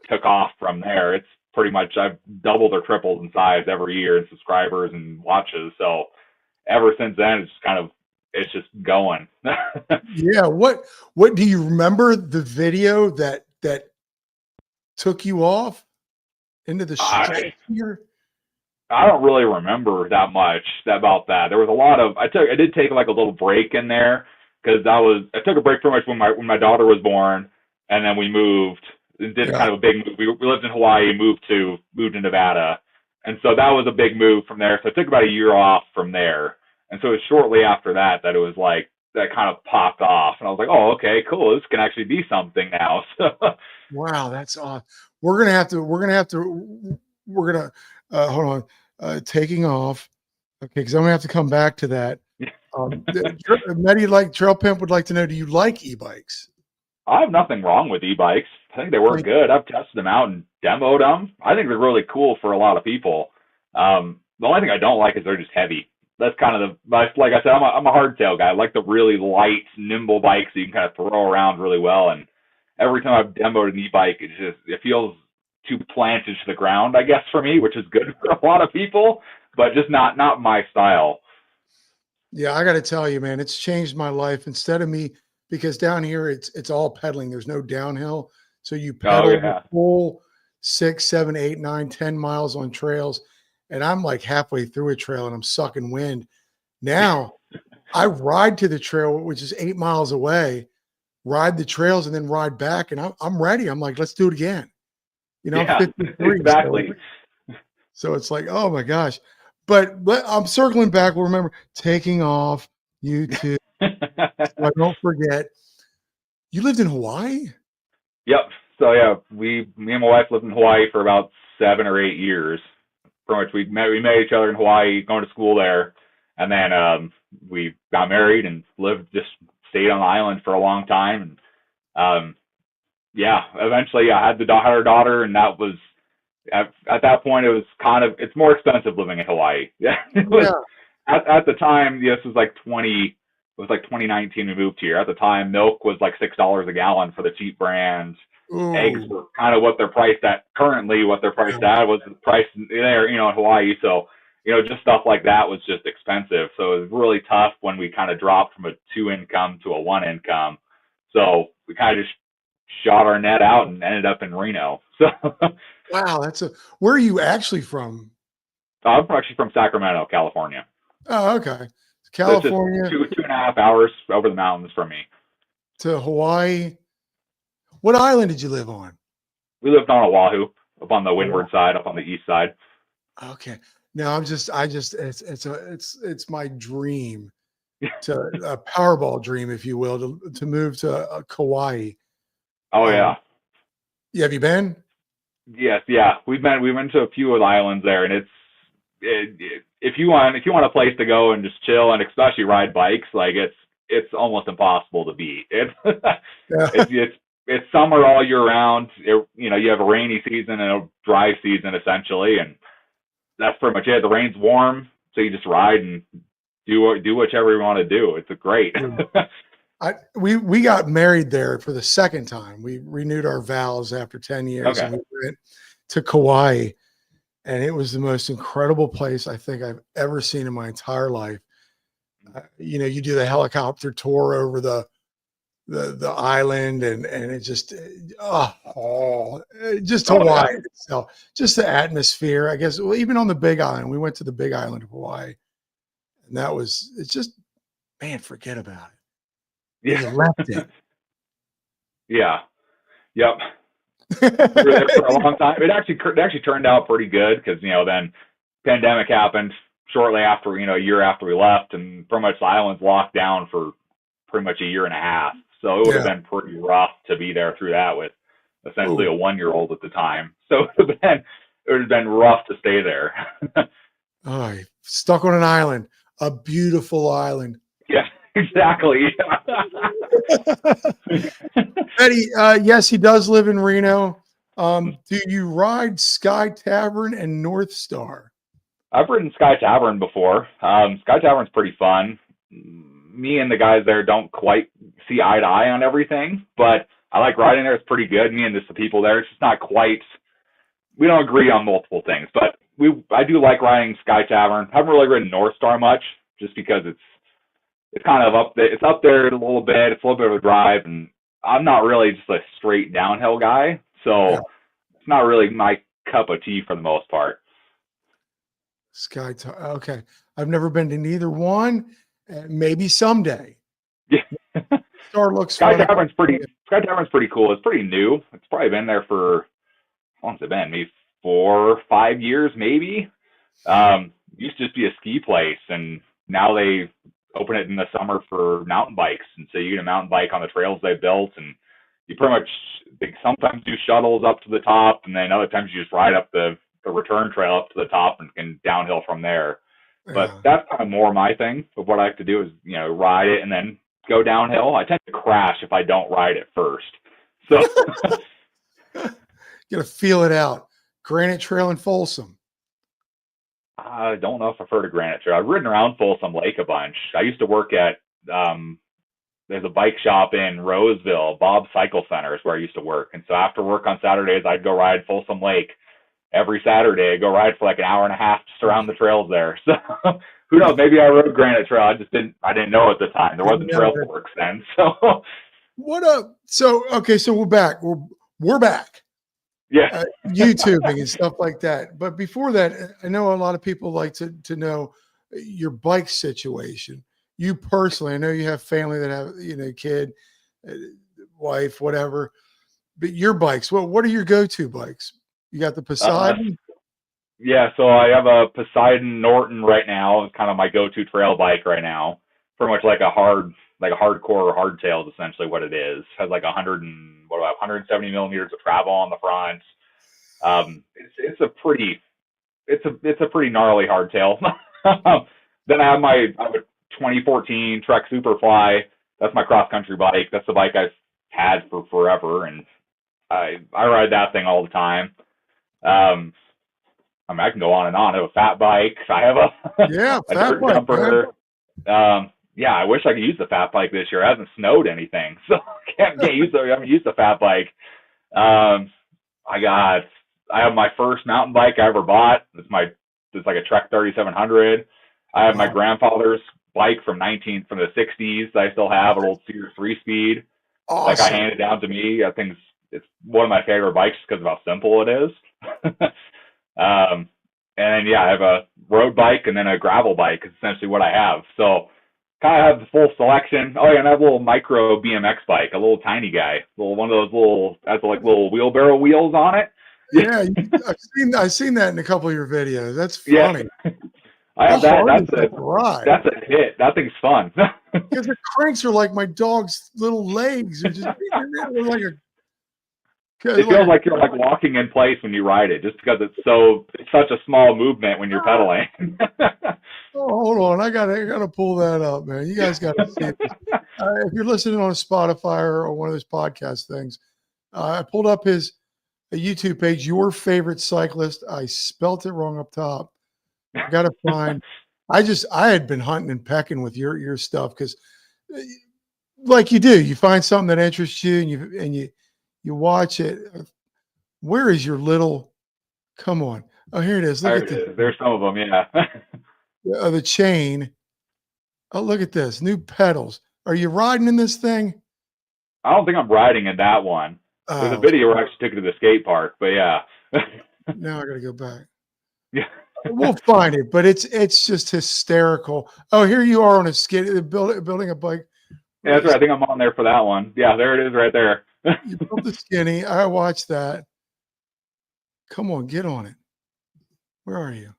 took off from there. It's pretty much, I've doubled or tripled in size every year in subscribers and watches. So ever since then, it's just going. Yeah. What do you remember the video that took you off into the I, stratosphere? I don't really remember that much about that. There was a lot of I did take like a little break in there because I took a break pretty much when my daughter was born, and then we moved and did Yeah. kind of a big move. We lived in Hawaii, moved to Nevada, and so that was a big move from there. So I took about a year off from there, and so it was shortly after that it was like that kind of popped off, and I was like, oh, okay, cool, this can actually be something now. So Wow, that's awesome. We're gonna hold on. Taking off. Okay, because I'm gonna have to come back to that. Medi like Trail Pimp would like to know, do you like e-bikes? I have nothing wrong with e-bikes. I think they work Like, good. I've tested them out and demoed them. I think they're really cool for a lot of people. The only thing I don't like is they're just heavy. That's kind of like I said, I'm a hardtail guy. I like the really light, nimble bikes that you can kind of throw around really well. And every time I've demoed an e-bike, it feels too planted to the ground, I guess, for me, which is good for a lot of people, but just not my style. yeah, I gotta tell you, man, it's changed my life. Instead of me, because down here it's all pedaling, there's no downhill. So you Oh pedal the yeah. full 6, 7, 8, 9, 10 miles on trails. And I'm like halfway through a trail and I'm sucking wind. Now I ride to the trail, which is 8 miles away, ride the trails and then ride back. And I'm ready. I'm like, let's do it again. I'm Yeah, 53. exactly. So it's like, oh my gosh. But I'm circling back. We'll remember taking off YouTube. So I don't forget. You lived in Hawaii? Yep. So yeah, me and my wife lived in Hawaii for about 7 or 8 years. Pretty much, we met each other in Hawaii, going to school there, and then we got married and stayed on the island for a long time. And yeah, eventually I had our daughter, and that was at that point it's more expensive living in Hawaii. Yeah, it was Yeah. at the time. This was like 20. It was like 2019 we moved here. At the time, milk was like $6 a gallon for the cheap brand. eggs Ooh. were kind of what they're priced at currently. What they're priced at was the price there, in Hawaii. So, just stuff like that was just expensive. So it was really tough when we kind of dropped from a 2 income to a 1 income. So we kind of just shot our net out and ended up in Reno. So Wow, where are you actually from? I'm actually from Sacramento, California. Oh, okay. So it's just California 2.5 hours over the mountains from me. to Hawaii. What island did you live on? We lived on Oahu, up on the windward side, up on the east side. Okay. No, it's my dream a Powerball dream, if you will, to move to Kauai. Oh yeah. Have you been? Yes, yeah. We went to a few of the islands there, and if you want a place to go and just chill and especially ride bikes, like it's almost impossible to beat. It's summer all year round. You have a rainy season and a dry season essentially, and that's pretty much it. The rain's warm, so you just ride and do whichever you want to do. It's great. We got married there for the second time. We renewed our vows after 10 years, Okay. and we went to Kauai, and it was the most incredible place I think I've ever seen in my entire life. You do the helicopter tour over the island, and it just just Hawaii itself, just the atmosphere, I guess. Well, even on the Big Island, we went to the Big Island of Hawaii, and it's just, man, forget about it. Yeah. You left it. Yeah. Yep. We were there for a long time. It actually turned out pretty good because then pandemic happened shortly after, a year after we left, and pretty much the island's locked down for pretty much a year and a half. So it would have been pretty rough to be there through that with essentially a 1-year-old at the time. So it would have been rough to stay there. Oh, stuck on an island, a beautiful island. Yeah, exactly. Eddie, yes, he does live in Reno. Do you ride Sky Tavern and North Star? I've ridden Sky Tavern before. Sky Tavern's pretty fun. Me and the guys there don't quite see eye to eye on everything, but I like riding there. It's pretty good. Me and just the people there, it's just not quite. We don't agree on multiple things, but I do like riding Sky Tavern. I haven't really ridden North Star much, just because it's kind of up there. It's up there a little bit. It's a little bit of a drive, and I'm not really just a straight downhill guy, so it's not really my cup of tea for the most part. Okay, I've never been to neither one. Maybe someday. Yeah. Star looks Sky funny. Tavern's pretty cool. It's pretty new. It's probably been there for, how long's it been? Maybe 4 or 5 years, maybe. Used to just be a ski place, and now they open it in the summer for mountain bikes, and so you get a mountain bike on the trails they built, and you pretty much, they sometimes do shuttles up to the top, and then other times you just ride up the return trail up to the top and downhill from there. But that's kind of more my thing of what I like to do is, ride it and then go downhill. I tend to crash if I don't ride it first. So you got to feel it out. Granite Trail in Folsom. I don't know if I've heard of Granite Trail. I've ridden around Folsom Lake a bunch. I used to work at, there's a bike shop in Roseville, Bob's Cycle Center is where I used to work. And so after work on Saturdays, I'd go ride Folsom Lake. Every Saturday, I go ride for like an hour and a half just around the trails there. So who knows? Maybe I rode Granite Trail. I didn't know at the time. There wasn't trail forks then. So what up? So we're back. We're back. Yeah. YouTubing and stuff like that. But before that, I know a lot of people like to know your bike situation. You personally, I know you have family that have, kid, wife, whatever. But your bikes, what are your go-to bikes? You got the Poseidon? Yeah, so I have a Poseidon Norton right now. It's kind of my go-to trail bike right now. Pretty much like a hardcore hardtail is essentially what it is. Has like 170 millimeters of travel on the front. It's a pretty gnarly hardtail. Then I have a 2014 Trek Superfly. That's my cross country bike. That's the bike I've had for forever, and I ride that thing all the time. I can go on and on. I have a fat bike. I have a fat bike, jumper. I wish I could use the fat bike this year. It hasn't snowed anything, so I haven't used the fat bike. I have my first mountain bike I ever bought. It's like a Trek 3700. I have my Wow. grandfather's bike from the 60s that I still have, an old Cedar 3-speed. That got Awesome. handed down to me. I think it's one of my favorite bikes because of how simple it is. And yeah, I have a road bike and then a gravel bike is essentially what I have. So kind of have the full selection. Oh yeah, and I have a little micro BMX bike, a little tiny guy, little one of those little has like little wheelbarrow wheels on it. Yeah, I've seen that in a couple of your videos. That's Yeah, funny. I How have that. hard is that to ride? That's a hit. That thing's fun. Because the cranks are like my dog's little legs. They're just they're like It feels like you're like walking in place when you ride it, just because it's such a small movement when you're pedaling. Oh, hold on. I gotta pull that up, man. You guys gotta see this. If you're listening on Spotify or one of those podcast things, I pulled up his YouTube page, Your Favorite Cyclist. I spelt it wrong up top. I gotta find. I had been hunting and pecking with your stuff because, like you do, you find something that interests you and you watch it. Where is your little? Come on. Oh, here it is. Look at this. There's some of them, yeah. The chain. Oh, look at this. New pedals. Are you riding in this thing? I don't think I'm riding in that one. There's a video where I actually took it to the skate park, but yeah. Now I gotta go back. Yeah. We'll find it, but it's just hysterical. Oh, here you are on a skid building a bike. Yeah, that's right. I think I'm on there for that one. Yeah, there it is right there. You built the skinny. I watched that. Come on, get on it. Where are you?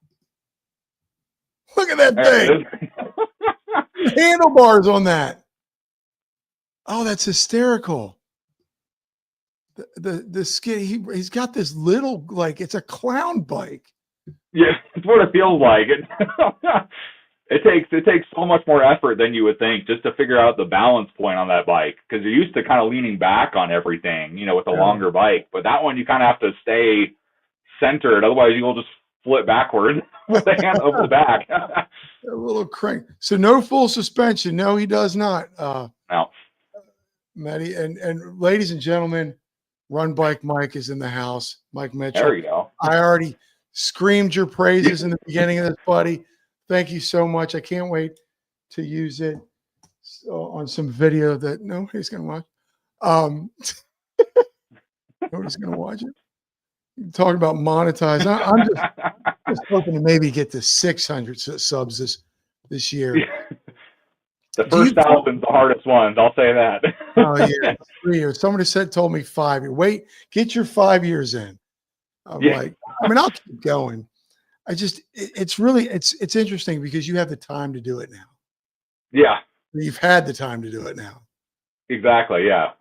Look at that thing. Handlebars on that. Oh, that's hysterical. The skinny, he's got this little, like, it's a clown bike. Yeah, it's what it feels like. It takes so much more effort than you would think just to figure out the balance point on that bike, because you're used to kind of leaning back on everything, with a longer bike. But that one, you kind of have to stay centered, otherwise you'll just flip backward with the hand over the back. A little crank. So no full suspension. No, he does not. No. Matty, and ladies and gentlemen, Run Bike Mike is in the house. Mike Mitchell. There you go. I already screamed your praises in the beginning of this, buddy. Thank you so much. I can't wait to use it on some video that nobody's going to watch. Nobody's going to watch it. You're talking about monetize. I'm just hoping to maybe get to 600 subs this year. The first 1,000's the hardest ones. I'll say that. Oh yeah, 3 years. Somebody told me 5 years. Wait, get your 5 years in. I'm like, I'll keep going. It's interesting because you have the time to do it now. Yeah. You've had the time to do it now. Exactly. Yeah.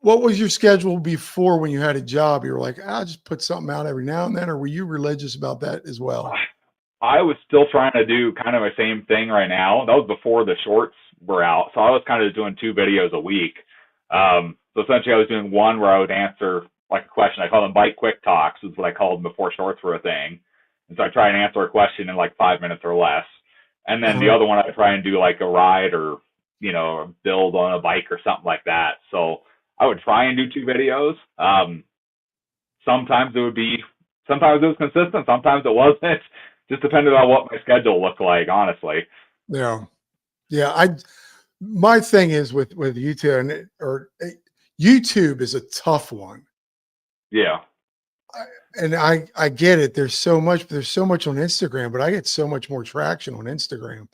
What was your schedule before when you had a job? You were like, I'll just put something out every now and then, or were you religious about that as well? I was still trying to do kind of the same thing right now. That was before the shorts were out. So I was kind of doing 2 videos a week. So essentially I was doing one where I would answer like a question. I call them bike quick talks is what I called them before shorts were a thing. And so I try and answer a question in like 5 minutes or less. And then the other one, I try and do like a ride or, build on a bike or something like that. So I would try and do 2 videos. Sometimes it was consistent. Sometimes it wasn't. Just depended on what my schedule looked like, honestly. Yeah. Yeah. My thing is with YouTube, YouTube is a tough one. Yeah. And I get it. There's so much on Instagram, but I get so much more traction on Instagram.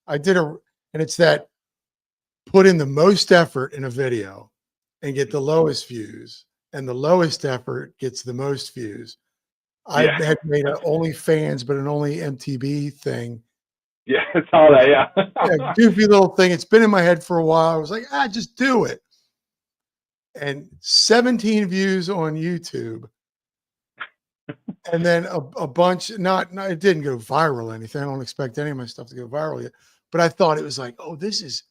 And it's that put in the most effort in a video and get the lowest views, and the lowest effort gets the most views. I had made an OnlyFans, but an only MTB thing. Yeah, it's all that. Yeah. Goofy little thing. It's been in my head for a while. I was like, just do it. And 17 views on YouTube. And then a bunch, it didn't go viral or anything. I don't expect any of my stuff to go viral yet. But I thought it was like, oh, this is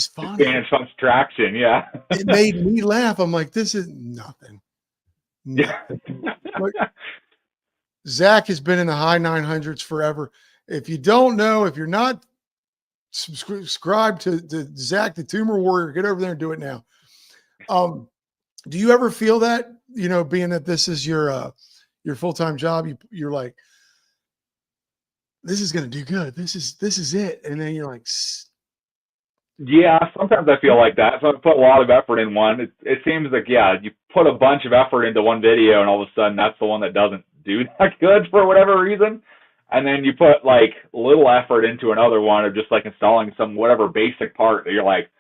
funny. Gaining some traction, yeah. It made me laugh. I'm like, this is nothing. Yeah. Look, Zach has been in the high 900s forever. If you don't know, if you're not subscribed to Zach, the Tumor Warrior, get over there and do it now. Do you ever feel that, being that this is your full-time job, you're like, this is going to do good. This is it. And then you're like, Yeah, sometimes I feel like that. So I put a lot of effort in one. It seems like, yeah, you put a bunch of effort into one video and all of a sudden that's the one that doesn't do that good for whatever reason. And then you put like little effort into another one of just like installing some whatever basic part that you're like,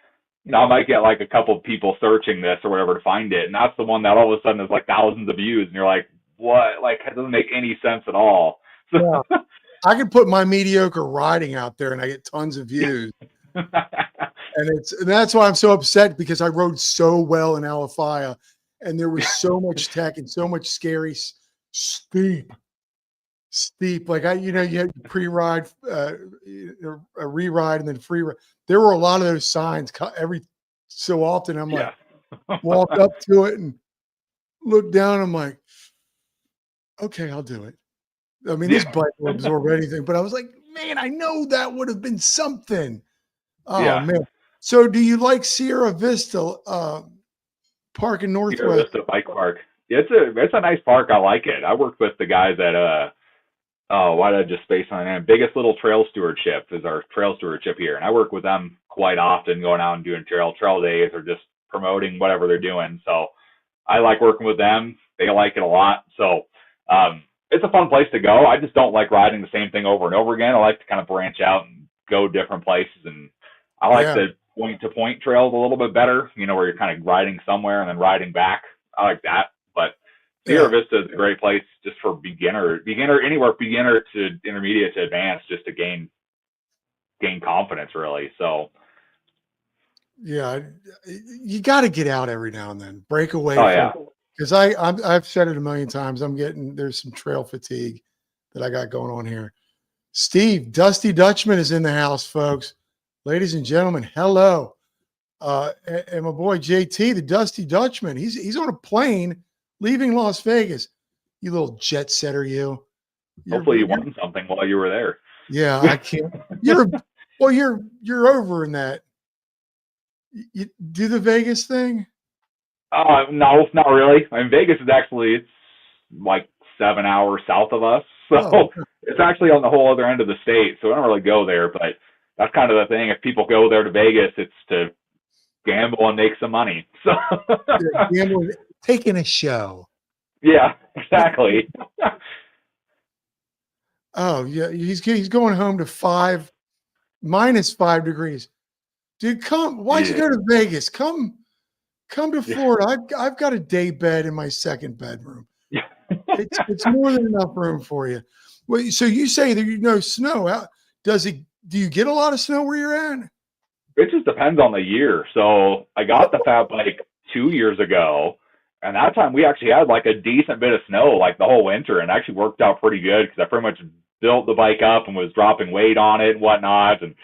I might get like a couple of people searching this or whatever to find it. And that's the one that all of a sudden is like thousands of views. And you're like, what? Like, it doesn't make any sense at all. So, yeah. I can put my mediocre riding out there and I get tons of views. And that's why I'm so upset, because I rode so well in Alafaya and there was so much tech and so much scary steep. Like you had pre-ride, a re-ride, and then free ride. There were a lot of those signs every so often. I'm like, walk up to it and look down. I'm like, okay, I'll do it. I mean, this bike will absorb anything, but I was like, man, I know that would have been something. Oh man. So do you like Sierra Vista Park in Northwest? Sierra Vista Bike Park. It's a nice park. I like it. I worked with the guys at why did I just space on that? Biggest Little Trail Stewardship is our trail stewardship here. And I work with them quite often, going out and doing trail days or just promoting whatever they're doing. So I like working with them. They like it a lot. So it's a fun place to go. I just don't like riding the same thing over and over again. I like to kind of branch out and go different places. And I like the point-to-point trails a little bit better, where you're kind of riding somewhere and then riding back. I like that. But Sierra Vista is a great place just for beginner, anywhere beginner to intermediate to advanced, just to gain confidence, really. So, yeah, you got to get out every now and then, break away. Because I've said it a million times. There's some trail fatigue that I got going on here. Steve, Dusty Dutchman is in the house, folks. Ladies and gentlemen, hello. And my boy JT, the Dusty Dutchman, he's on a plane leaving Las Vegas. You little jet setter, you. Hopefully you won something while you were there. Yeah, I can't. You're over in that. You do the Vegas thing? No, not really. I mean, Vegas is it's like 7 hours south of us, so it's actually on the whole other end of the state. So I don't really go there, but that's kind of the thing. If people go there to Vegas, it's to gamble and make some money. So gambling, taking a show. Yeah, exactly. Oh yeah, he's going home to -5 degrees. Dude, why'd you go to Vegas? Come to Florida. I've got a day bed in my second bedroom. It's more than enough room for you. Well, so you say there's snow. Do you get a lot of snow where you're at? It just depends on the year. So I got the fat bike 2 years ago, and that time we actually had like a decent bit of snow like the whole winter, and actually worked out pretty good because I pretty much built the bike up and was dropping weight on it and whatnot, and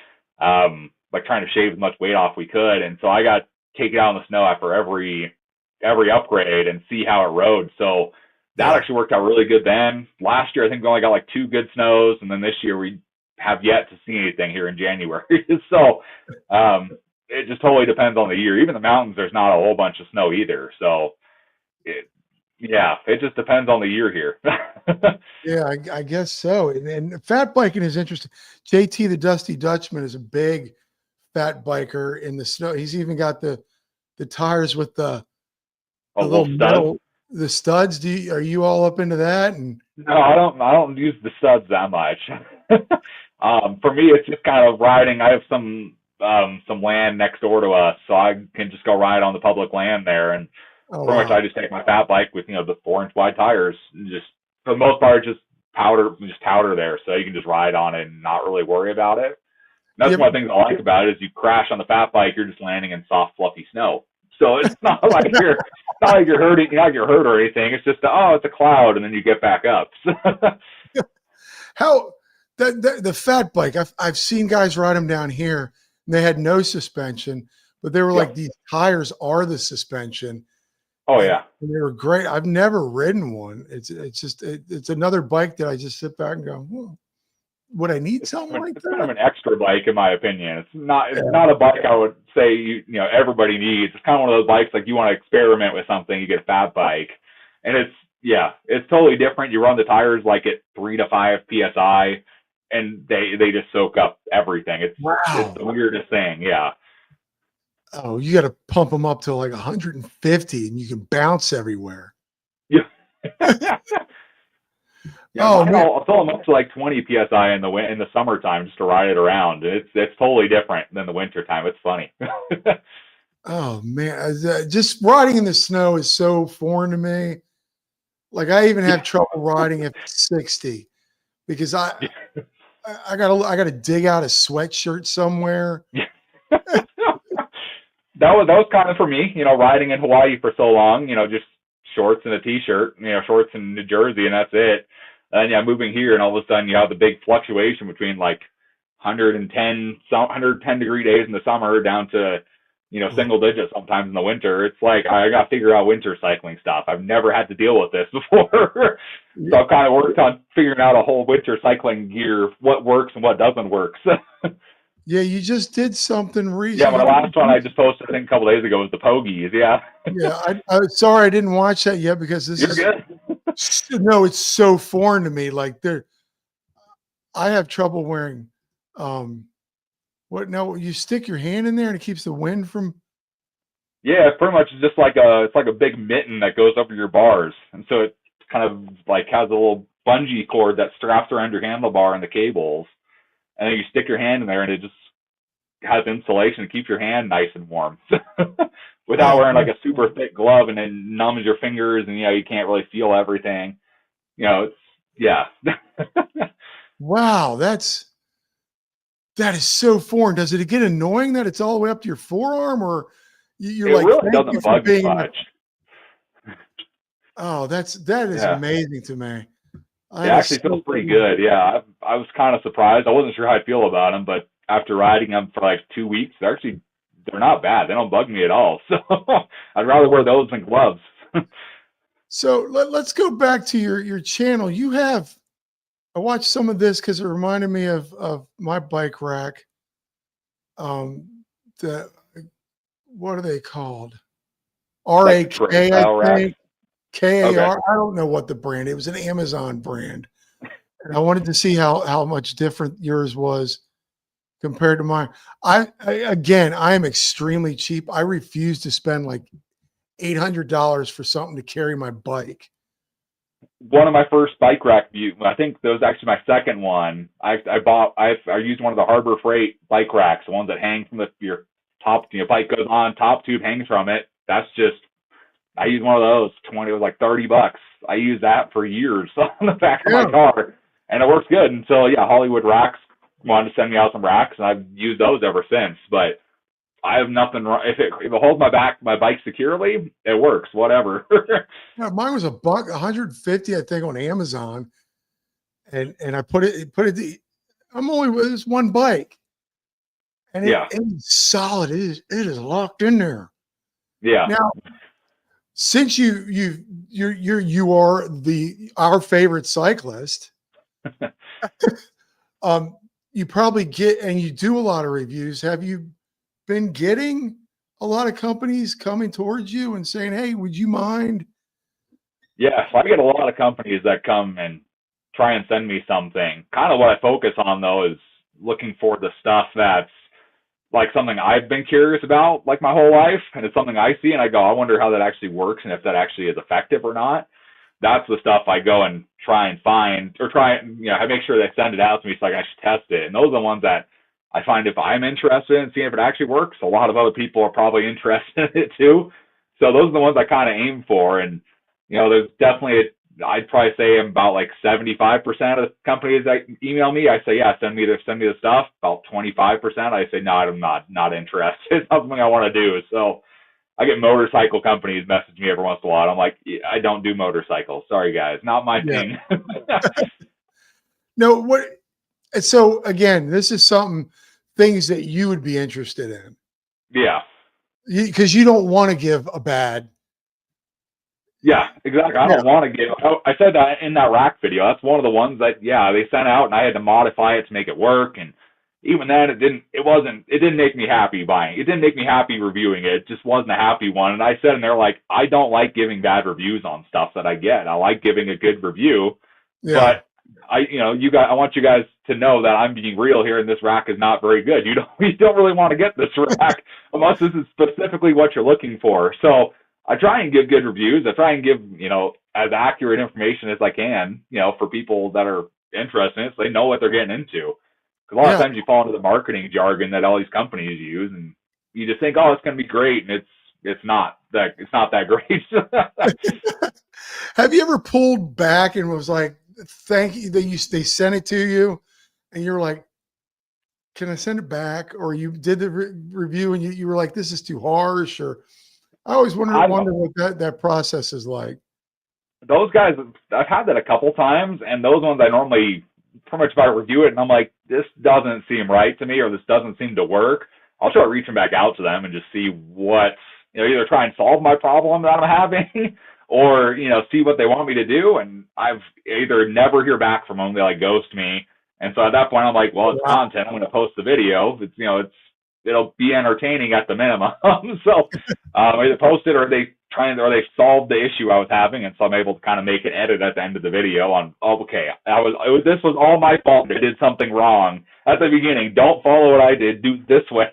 like trying to shave as much weight off we could. And so I got taken out in the snow after every upgrade and see how it rode. So that actually worked out really good then. Last year I think we only got like 2 good snows, and then this year we have yet to see anything here in January. So it just totally depends on the year. Even the mountains, there's not a whole bunch of snow either. So it just depends on the year here. Yeah, I guess so. And fat biking is interesting. JT, the Dusty Dutchman, is a big fat biker in the snow. He's even got the tires with the little metal, the studs. Are you all up into that? And no, I don't use the studs that much. For me, it's just kind of riding. I have some land next door to us, so I can just go ride on the public land there. And pretty much I just take my fat bike with, the 4-inch wide tires, and just for the most part, just powder there. So you can just ride on it and not really worry about it. And that's one of the things I like about it is you crash on the fat bike, you're just landing in soft, fluffy snow. So it's not like you're hurting, you're hurt or anything. It's just, it's a cloud, and then you get back up. How the fat bike, I've seen guys ride them down here, and they had no suspension, but they were like, these tires are the suspension. Oh yeah. And they were great. I've never ridden one. It's another bike that I just sit back and go, would I need something like It's kind of that? an extra bike in my opinion. It's Yeah. not a bike I would say everybody needs. It's kind of one of those bikes like you want to experiment with something, you get a fat bike, and it's totally different. You run the tires like at 3 to 5 psi, and they just soak up everything. It's Wow. the weirdest thing. Yeah. Oh, you got to pump them up to like 150 and you can bounce everywhere. Yeah. Yeah, Oh mine man. I'll fill them up to like 20 psi in the summertime just to ride it around. It's totally different than the wintertime. It's funny. Oh man. Just riding in the snow is so foreign to me. Like I even have trouble riding at 60 because I gotta dig out a sweatshirt somewhere. Yeah. That was kind of for me, riding in Hawaii for so long, just shorts and a t-shirt, shorts in New Jersey, and that's it. And yeah, moving here, and all of a sudden you have the big fluctuation between like 110 degree days in the summer down to Oh, single digits sometimes in the winter. It's like I got to figure out winter cycling stuff. I've never had to deal with this before, yeah. so I've kind of worked on figuring out a whole winter cycling gear, what works and what doesn't work. Yeah, you just did something Yeah, recent. my last one I just posted I think a couple days ago was the Pogies. Yeah, Yeah, I sorry I didn't watch that yet because this you're is good. no, it's so foreign to me. Like I have trouble wearing what no, you stick your hand in there and it keeps the wind from Yeah, pretty much just like it's like a big mitten that goes over your bars, and so it kind of like has a little bungee cord that straps around your handlebar and the cables, and then you stick your hand in there, and it just has insulation to keep your hand nice and warm, without oh wearing like a super thick glove, and then numbs your fingers, and you can't really feel everything. It's yeah. wow, that is so foreign. Does it get annoying that it's all the way up to your forearm or you're It like, really thank you doesn't for bug me being much. oh, that is Yeah. amazing to me. It That is actually so feels pretty cool. good. Yeah, I was kind of surprised. I wasn't sure how I'd feel about them, but after riding them for like 2 weeks, they're not bad. They don't bug me at all. So I'd rather wear those than gloves. So let's go back to your channel. You have I watched some of this because it reminded me of my bike rack. The what are they called? Like the tray RAK, I style racks. think. KAR. Okay. I don't know what the brand. It was an Amazon brand, and I wanted to see how much different yours was compared to mine. Again, I am extremely cheap. I refuse to spend like $800 for something to carry my bike. One of my first bike rack view, I think that was actually my second one. I used one of the Harbor Freight bike racks, the ones that hang from your top, bike goes on, top tube hangs from it. That's just I used one of those. It was like $30. I used that for years on the back of my Yeah. car, and it works good. Until Hollywood Racks wanted to send me out some racks, and I've used those ever since. But I have nothing wrong if it holds my bike securely. It works. Whatever. Yeah, mine was a buck, 150, I think, on Amazon, and I put it. I'm only with this one bike, and Yeah. it's solid. It is locked in there. Yeah. Now, since you are our favorite cyclist, um, you probably get and you do a lot of reviews. Have you been getting a lot of companies coming towards you and saying, "Hey, would you mind?" Yeah. So I get a lot of companies that come and try and send me something. Kind of what I focus on though is looking for the stuff that's like something I've been curious about like my whole life, and it's something I see and I go, I wonder how that actually works and if that actually is effective or not. That's the stuff I go and try and find or try and I make sure they send it out to me so I can actually test it. And those are the ones that I find if I'm interested in seeing if it actually works, a lot of other people are probably interested in it too. So those are the ones I kind of aim for. And there's definitely I'd probably say about like 75% of the companies that email me, I say, yeah, send me the stuff. About 25%, I say, no, I'm not interested. It's not something I want to do. So I get motorcycle companies message me every once in a while. I'm like, I don't do motorcycles. Sorry guys, not my Yeah. thing. No, what so again, this is something things that you would be interested in Yeah. because you don't want to give a bad Yeah, exactly. I Yeah. don't want to give. I said that in that rack video. That's one of the ones that, yeah, they sent out, and I had to modify it to make it work. And even then, it didn't. It wasn't. It didn't make me happy buying. It didn't make me happy reviewing it. It just wasn't a happy one. And I said in there, like, I don't like giving bad reviews on stuff that I get. I like giving a good review, Yeah. but I want you guys to know that I'm being real here, and this rack is not very good. You don't really want to get this rack unless this is specifically what you're looking for. So I try and give good reviews. I try and give, as accurate information as I can, for people that are interested in it, so they know what they're getting into. Because a lot of Yeah. times you fall into the marketing jargon that all these companies use, and you just think, oh, it's going to be great, and it's not that great. Have you ever pulled back and was like, thank you, they sent it to you and you're like, can I send it back? Or you did the review and you were like, this is too harsh. Or I always wonder what that process is like. Those guys, I've had that a couple times, and those ones I normally pretty much if I review it and I'm like, this doesn't seem right to me, or this doesn't seem to work, I'll start reaching back out to them and just see what, either try and solve my problem that I'm having or, see what they want me to do. And I've either never hear back from them, they like ghost me. And so at that point I'm like, well, it's content. I'm going to post the video. It'll be entertaining at the minimum. So either post it or they solved the issue I was having, and so I'm able to kind of make an edit at the end of the video on, this was all my fault. I did something wrong at the beginning. Don't follow what I did. Do this way,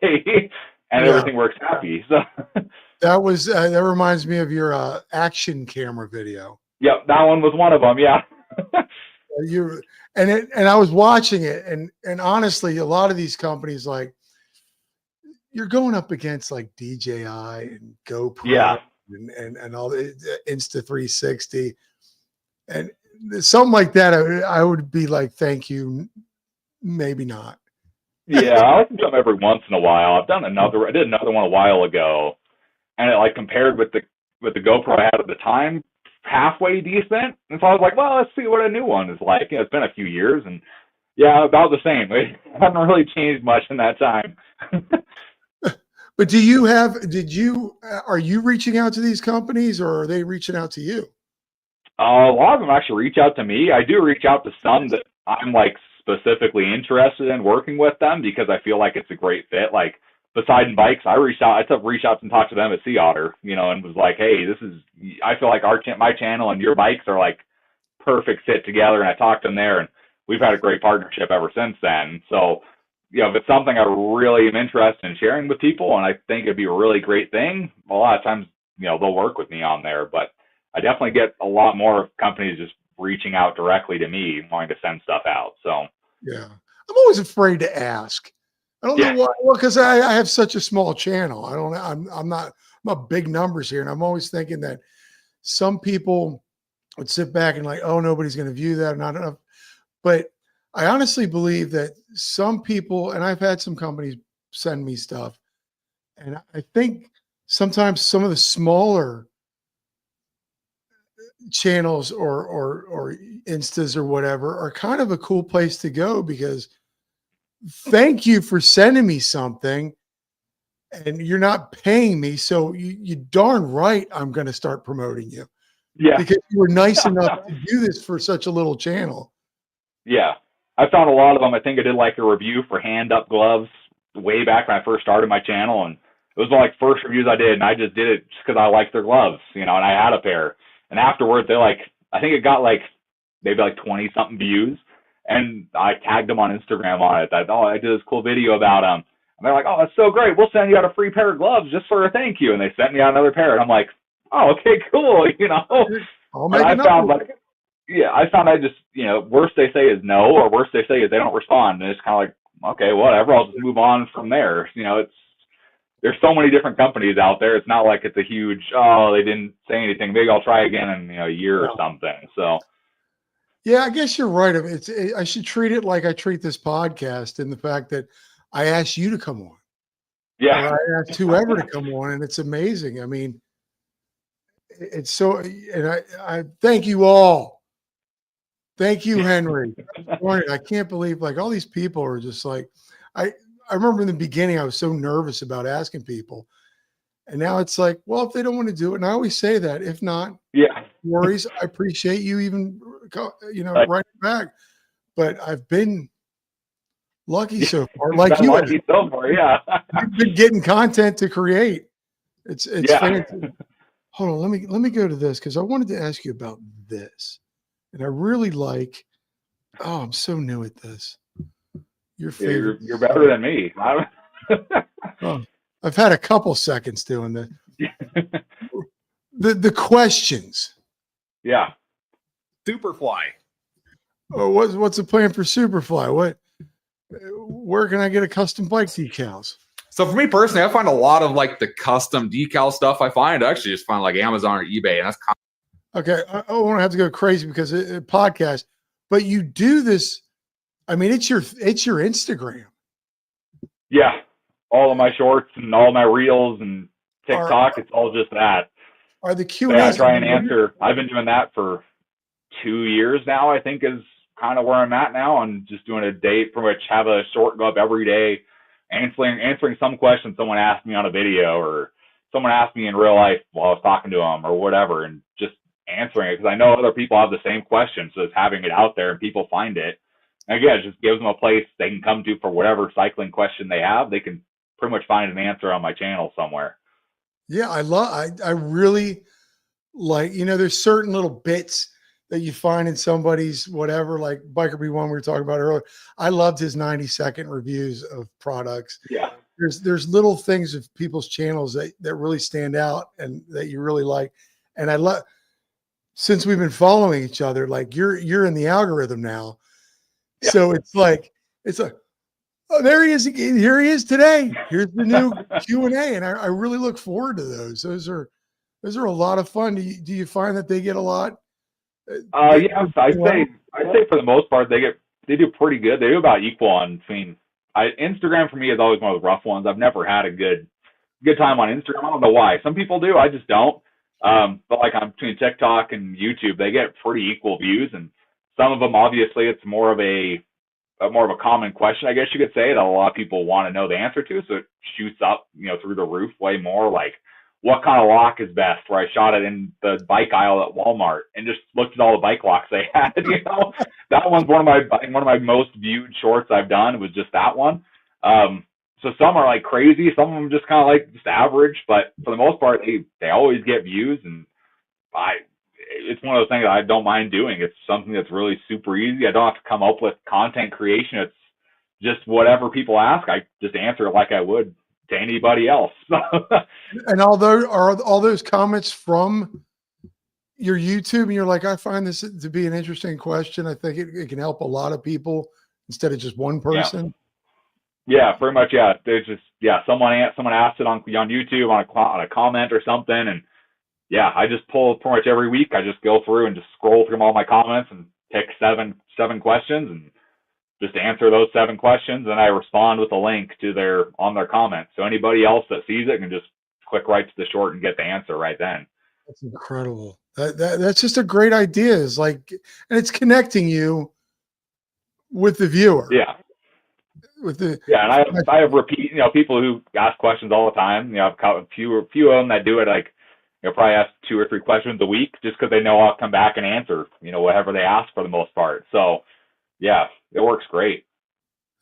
and everything works happy. So that reminds me of your action camera video. Yep, that one was one of them. Yeah. And I was watching it, and honestly, a lot of these companies, like, you're going up against like DJI and GoPro and all the Insta360 and something like that. I would be like, thank you. Maybe not. Yeah. I like to do them every once in a while. I did another one a while ago, and it like compared with the GoPro I had at the time, halfway decent. And so I was like, well, let's see what a new one is like. It's been a few years, and yeah, about the same. It hasn't really changed much in that time. But are you reaching out to these companies, or are they reaching out to you? A lot of them actually reach out to me. I do reach out to some that I'm like specifically interested in working with them because I feel like it's a great fit. Like Poseidon Bikes, I reached out and talked to them at Sea Otter, and was like, hey, I feel like my channel and your bikes are like perfect fit together. And I talked to them there, and we've had a great partnership ever since then. So, if it's something I really am interested in sharing with people and I think it'd be a really great thing, a lot of times, they'll work with me on there. But I definitely get a lot more companies just reaching out directly to me, wanting to send stuff out. So yeah, I'm always afraid to ask. I don't know why. Well, because I have such a small channel. I'm not big numbers here, and I'm always thinking that some people would sit back and like, oh, nobody's going to view that, not enough. But I honestly believe that some people, and I've had some companies send me stuff, and I think sometimes some of the smaller channels or instas or whatever are kind of a cool place to go, because thank you for sending me something and you're not paying me. So you darn right I'm going to start promoting you. Yeah. Because you were nice enough to do this for such a little channel. Yeah. I found a lot of them. I think I did like a review for hand up gloves way back when I first started my channel, and it was like first reviews I did, and I just did it just because I liked their gloves, and I had a pair. And afterwards, I think it got like maybe like 20 something views, and I tagged them on Instagram on it. I did this cool video about them. And they're like, oh, that's so great. We'll send you out a free pair of gloves just for a thank you. And they sent me out another pair, and I'm like, oh, okay, cool. I'll make I found I just, worst they say is no, or worst they say is they don't respond. And it's kind of like, okay, whatever, I'll just move on from there. There's so many different companies out there. It's not like it's a huge, oh, they didn't say anything. Maybe I'll try again in a year or something. So, yeah, I guess you're right. I should treat it like I treat this podcast, in the fact that I asked you to come on. Yeah. Or I asked whoever to come on, and it's amazing. I mean, it's so, and I thank you all. Thank you, Henry. I can't believe, like, all these people are just like, I remember in the beginning, I was so nervous about asking people. And now it's like, well, if they don't want to do it, and I always say that, if not, Yeah. worries, I appreciate you even, Right. writing back. But I've been lucky so far, You've like been you have. lucky so far, yeah. You've been getting content to create. It's Yeah. fantastic. Hold on, let me go to this because I wanted to ask you about this, and I really like. Oh, I'm so new at this. Your Yeah, favorite you're better than me. Oh, I've had a couple seconds doing this. The questions. Yeah. Superfly. Oh, what's the plan for Superfly? Where can I get a custom bike decals? So for me personally, I find a lot of like the custom decal stuff. I actually just find like Amazon or eBay, and that's Okay, I don't want to have to go crazy because it podcast, but you do this. I mean, it's your Instagram. Yeah. All of my shorts and all my reels and TikTok, it's all just that. Are the So yeah, I Q&As? try and answer. I've been doing that for 2 years now, I think is kind of where I'm at now. I'm just doing a day, pretty much have a short go up every day, answering some question someone asked me on a video or someone asked me in real life while I was talking to them or whatever, and just answering it because I know other people have the same question. So it's having it out there and people find it. And again, it just gives them a place they can come to for whatever cycling question they have. They can pretty much find an answer on my channel somewhere. Yeah, I really like, there's certain little bits that you find in somebody's whatever, like Biker B1 we were talking about earlier. I loved his 90-second reviews of products. Yeah. There's little things of people's channels that really stand out and that you really like. And I love, since we've been following each other, like you're in the algorithm now. Yeah. So it's like, oh, there he is. Here he is today. Here's the new Q&A. And I really look forward to those. Those are a lot of fun. Do you find that they get a lot? Yes, I'd say for the most part they do pretty good. They do about equal on between. Instagram for me is always one of the rough ones. I've never had a good time on Instagram. I don't know why. Some people do. I just don't. But like on between TikTok and YouTube, they get pretty equal views, and some of them obviously it's more of a common question, I guess you could say, that a lot of people want to know the answer to. So it shoots up, through the roof way more. Like, what kind of lock is best? Where I shot it in the bike aisle at Walmart and just looked at all the bike locks they had. That one's one of my most viewed shorts I've done was just that one. So some are like crazy, some of them just kind of like just average, but for the most part, they always get views, and it's one of those things that I don't mind doing. It's something that's really super easy. I don't have to come up with content creation. It's just whatever people ask, I just answer it like I would to anybody else. And are all those comments from your YouTube, and you're like, I find this to be an interesting question. I think it can help a lot of people instead of just one person. Yeah, pretty much. Yeah, there's just someone asked it on YouTube on a comment or something, and yeah, I just pull pretty much every week. I just go through and just scroll through all my comments and pick seven questions and just answer those 7 questions, and I respond with a link to their comments. So anybody else that sees it can just click right to the short and get the answer right then. That's incredible. That's just a great idea. Is like, and it's connecting you with the viewer. Yeah. And I have repeat, people who ask questions all the time. I've got a few of them that do it like, probably ask 2 or 3 questions a week just because they know I'll come back and answer, whatever they ask for the most part. So yeah, it works great.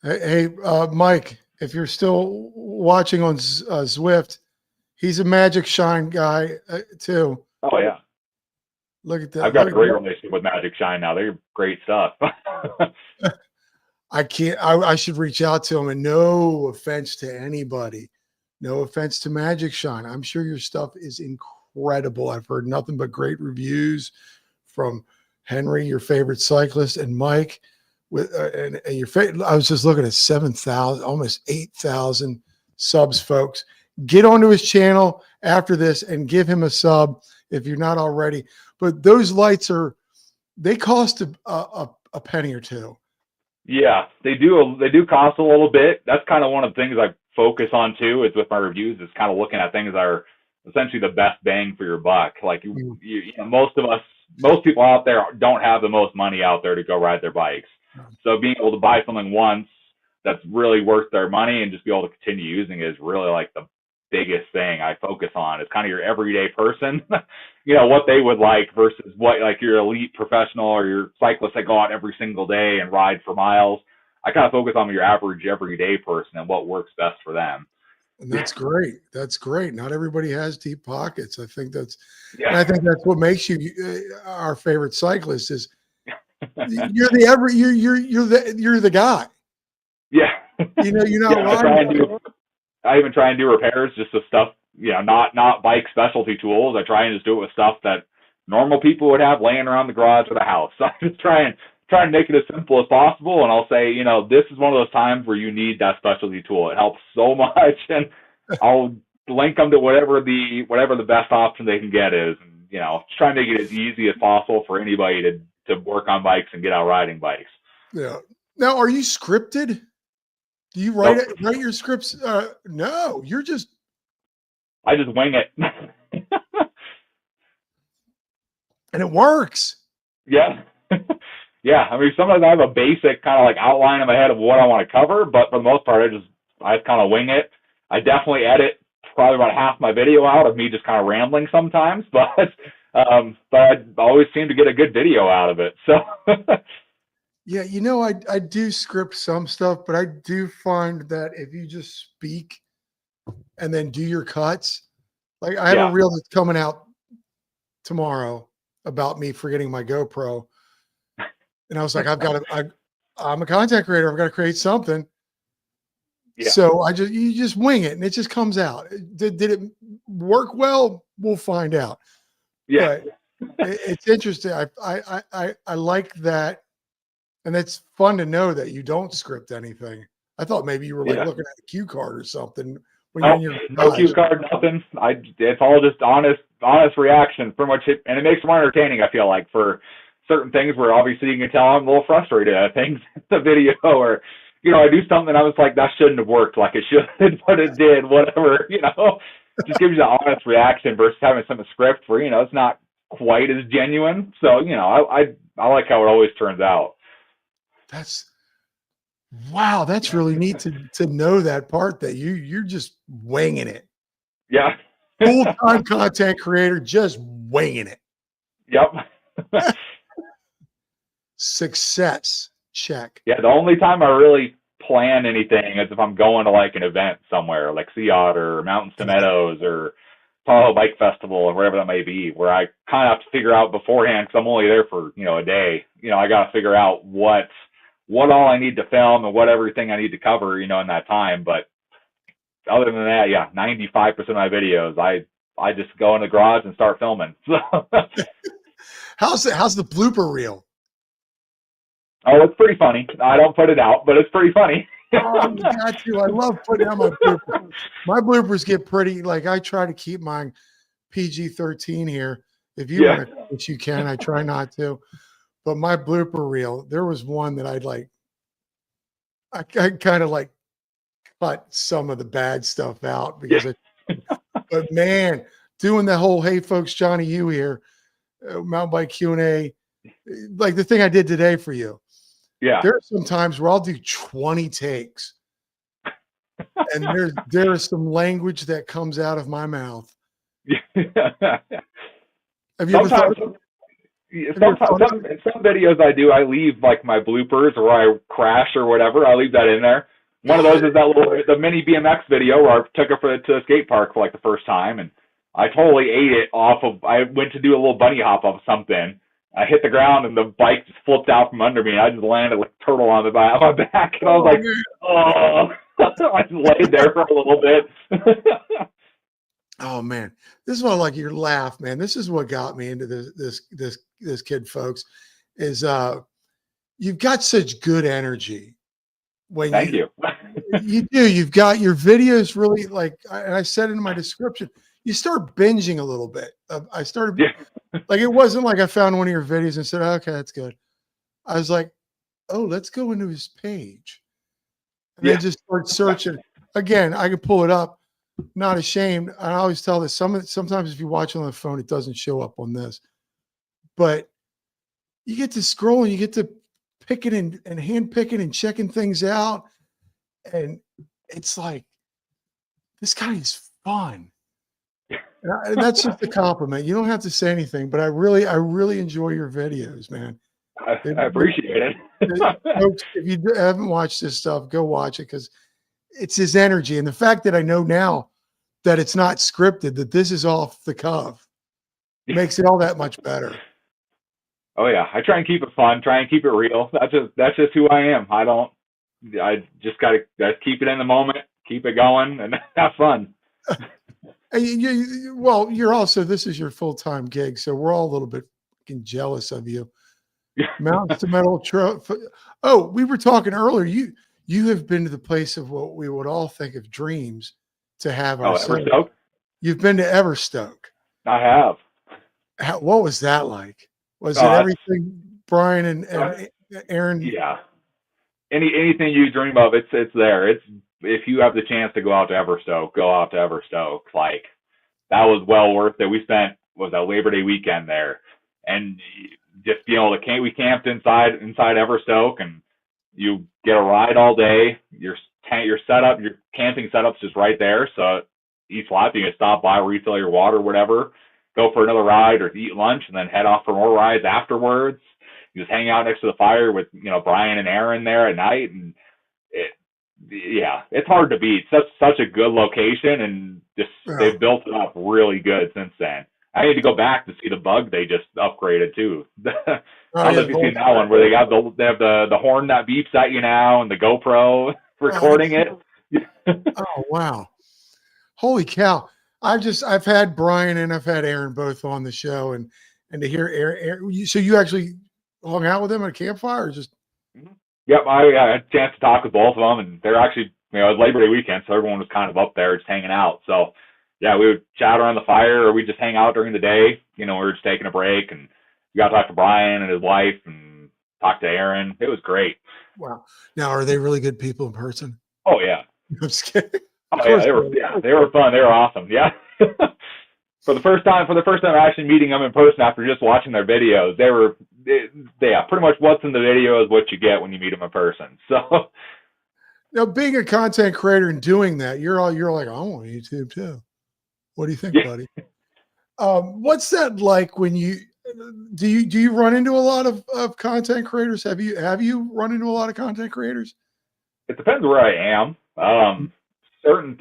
Hey, Mike, if you're still watching on Zwift, he's a Magic Shine guy too. Oh yeah. Look at that. I've got a great relationship with Magic Shine now. They're great stuff. I should reach out to him, and no offense to anybody. No offense to Magic Shine. I'm sure your stuff is incredible. I've heard nothing but great reviews from Henry, your favorite cyclist, and Mike. And your I was just looking at 7,000, almost 8,000 subs, folks. Get onto his channel after this and give him a sub if you're not already. But those lights they cost a penny or two. Yeah, they do cost a little bit. That's kind of one of the things I focus on too, is with my reviews, is kind of looking at things that are essentially the best bang for your buck. Like most people out there don't have the most money out there to go ride their bikes. So being able to buy something once that's really worth their money and just be able to continue using it is really like biggest thing I focus on is kind of your everyday person, what they would like versus what like your elite professional or your cyclists that go out every single day and ride for miles. I kind of focus on your average everyday person and what works best for them. And that's great. That's great. Not everybody has deep pockets. I think that's, Yeah. and I think that's what makes you our favorite cyclist is you're the guy. Yeah. You're not riding. I even try and do repairs just with stuff, not bike specialty tools. I try and just do it with stuff that normal people would have laying around the garage or the house. So I just try and make it as simple as possible. And I'll say, this is one of those times where you need that specialty tool. It helps so much. And I'll link them to whatever the best option they can get is. And, just try and make it as easy as possible for anybody to work on bikes and get out riding bikes. Yeah. Now, are you scripted? Do you write your scripts? No, I just wing it. And it works. Yeah. Yeah. I mean, sometimes I have a basic kind of like outline in my head of what I want to cover, but for the most part, I just kind of wing it. I definitely edit probably about half my video out of me just kind of rambling sometimes, but I always seem to get a good video out of it. So yeah, I do script some stuff, but I do find that if you just speak and then do your cuts, like I have a reel that's coming out tomorrow about me forgetting my GoPro. And I was like, I'm a content creator. I've got to create something. Yeah. So you just wing it and it just comes out. Did it work well? We'll find out. Yeah. But it's interesting. I like that. And it's fun to know that you don't script anything. I thought maybe you were like looking at a cue card or something. No cue card, nothing. It's all just honest reaction, pretty much. And it makes it more entertaining, I feel like, for certain things where obviously you can tell I'm a little frustrated at things in the video, or, I do something I was like, that shouldn't have worked like it should, but it did, whatever, just gives you the honest reaction versus having some script where, it's not quite as genuine. So, I like how it always turns out. Wow, that's really neat to know that part that you're just winging it. Yeah. Full-time content creator, just winging it. Yep. Success. Check. Yeah, the only time I really plan anything is if I'm going to like an event somewhere, like Sea Otter or Mountains to Meadows or Tahoe Bike Festival or whatever that may be, where I kind of have to figure out beforehand, because I'm only there for, a day. I got to figure out what all I need to film and what everything I need to cover, in that time. But other than that, 95% of my videos, I just go in the garage and start filming. How's the blooper reel? Oh, it's pretty funny. I don't put it out, but it's pretty funny. Oh, you got to. I love putting out my bloopers. My bloopers get pretty, like I try to keep mine PG-13 here. If you want to, which you can, I try not to. But my blooper reel, there was one that I kind of like cut some of the bad stuff out because but man, doing the whole, hey folks, Johnny U here, mountain bike Q&A, like the thing I did today for you. Yeah. There are some times where I'll do 20 takes and there is some language that comes out of my mouth. Have you ever thought? Some videos I do, I leave like my bloopers or I crash or whatever. I leave that in there. One of those is the mini BMX video where I took it to a skate park for like the first time, and I totally ate it off of. I went to do a little bunny hop off something. I hit the ground and the bike just flipped out from under me. And I just landed like a turtle on my back, and I was like, oh! I just laid there for a little bit. Oh man, this is what I like your laugh, man. This is what got me into this kid, folks. Is you've got such good energy. Thank you. You do. You've got your videos really like, and I said in my description, you start binging a little bit. I started like, it wasn't like I found one of your videos and said, okay, that's good. I was like, oh, let's go into his page. And then just start searching. Again, I can pull it up. Not ashamed. I always tell this. Sometimes if you watch on the phone, it doesn't show up on this. But you get to scroll and you get to picking and hand picking and checking things out. And it's like, this guy is fun. And that's just a compliment. You don't have to say anything, but I really enjoy your videos, man. I appreciate it. Folks, if you haven't watched this stuff, go watch it because it's his energy. And the fact that I know now that it's not scripted, that this is off the cuff, makes it all that much better. Oh yeah, I try and keep it fun, try and keep it real. That's just who I am. I just gotta keep it in the moment, keep it going, and have fun. Well, you're also, this is your full-time gig, so we're all a little bit fucking jealous of you. Mountains to Metal Trail. Oh, we were talking earlier. You have been to the place of what we would all think of dreams to have our son. Everstoke? You've been to Everstoke. I have. What was that like? Was it everything Brian and Aaron? Yeah. Anything you dream of, it's there. It's, if you have the chance to go out to Everstoke, go out to Everstoke. Like, that was well worth it. We spent, was a Labor Day weekend there, and just being able to we camped inside Everstoke, and you get a ride all day. Your setup, your camping setup's just right there. So each lap you can stop by, refill your water, whatever, go for another ride or eat lunch, and then head off for more rides afterwards. You just hang out next to the fire with, Brian and Aaron there at night, and it's hard to beat. Such a good location, and just they've built it up really good since then. I need to go back to see the bug they just upgraded too. I don't know if you've seen that one where they have the horn that beeps at you now and the GoPro recording it. Oh wow. Holy cow. I've had Brian and I've had Aaron both on the show, and to hear Aaron, so you actually hung out with them at a campfire or just? Yep. I had a chance to talk with both of them, and they're actually, it was Labor Day weekend, so everyone was kind of up there just hanging out. So yeah, we would chat around the fire, or we just hang out during the day. We were just taking a break, and we got to talk to Brian and his wife and talk to Aaron. It was great. Wow. Now, are they really good people in person? Oh yeah. I'm just kidding. Oh yeah, they were fun. They were awesome. Yeah. For the first time actually meeting them in person after just watching their videos, pretty much what's in the video is what you get when you meet them in person. So now, being a content creator and doing that, you're like, I want YouTube too. What do you think, buddy? What's that like when do you run into a lot of content creators? Have you run into a lot of content creators? It depends where I am. Certain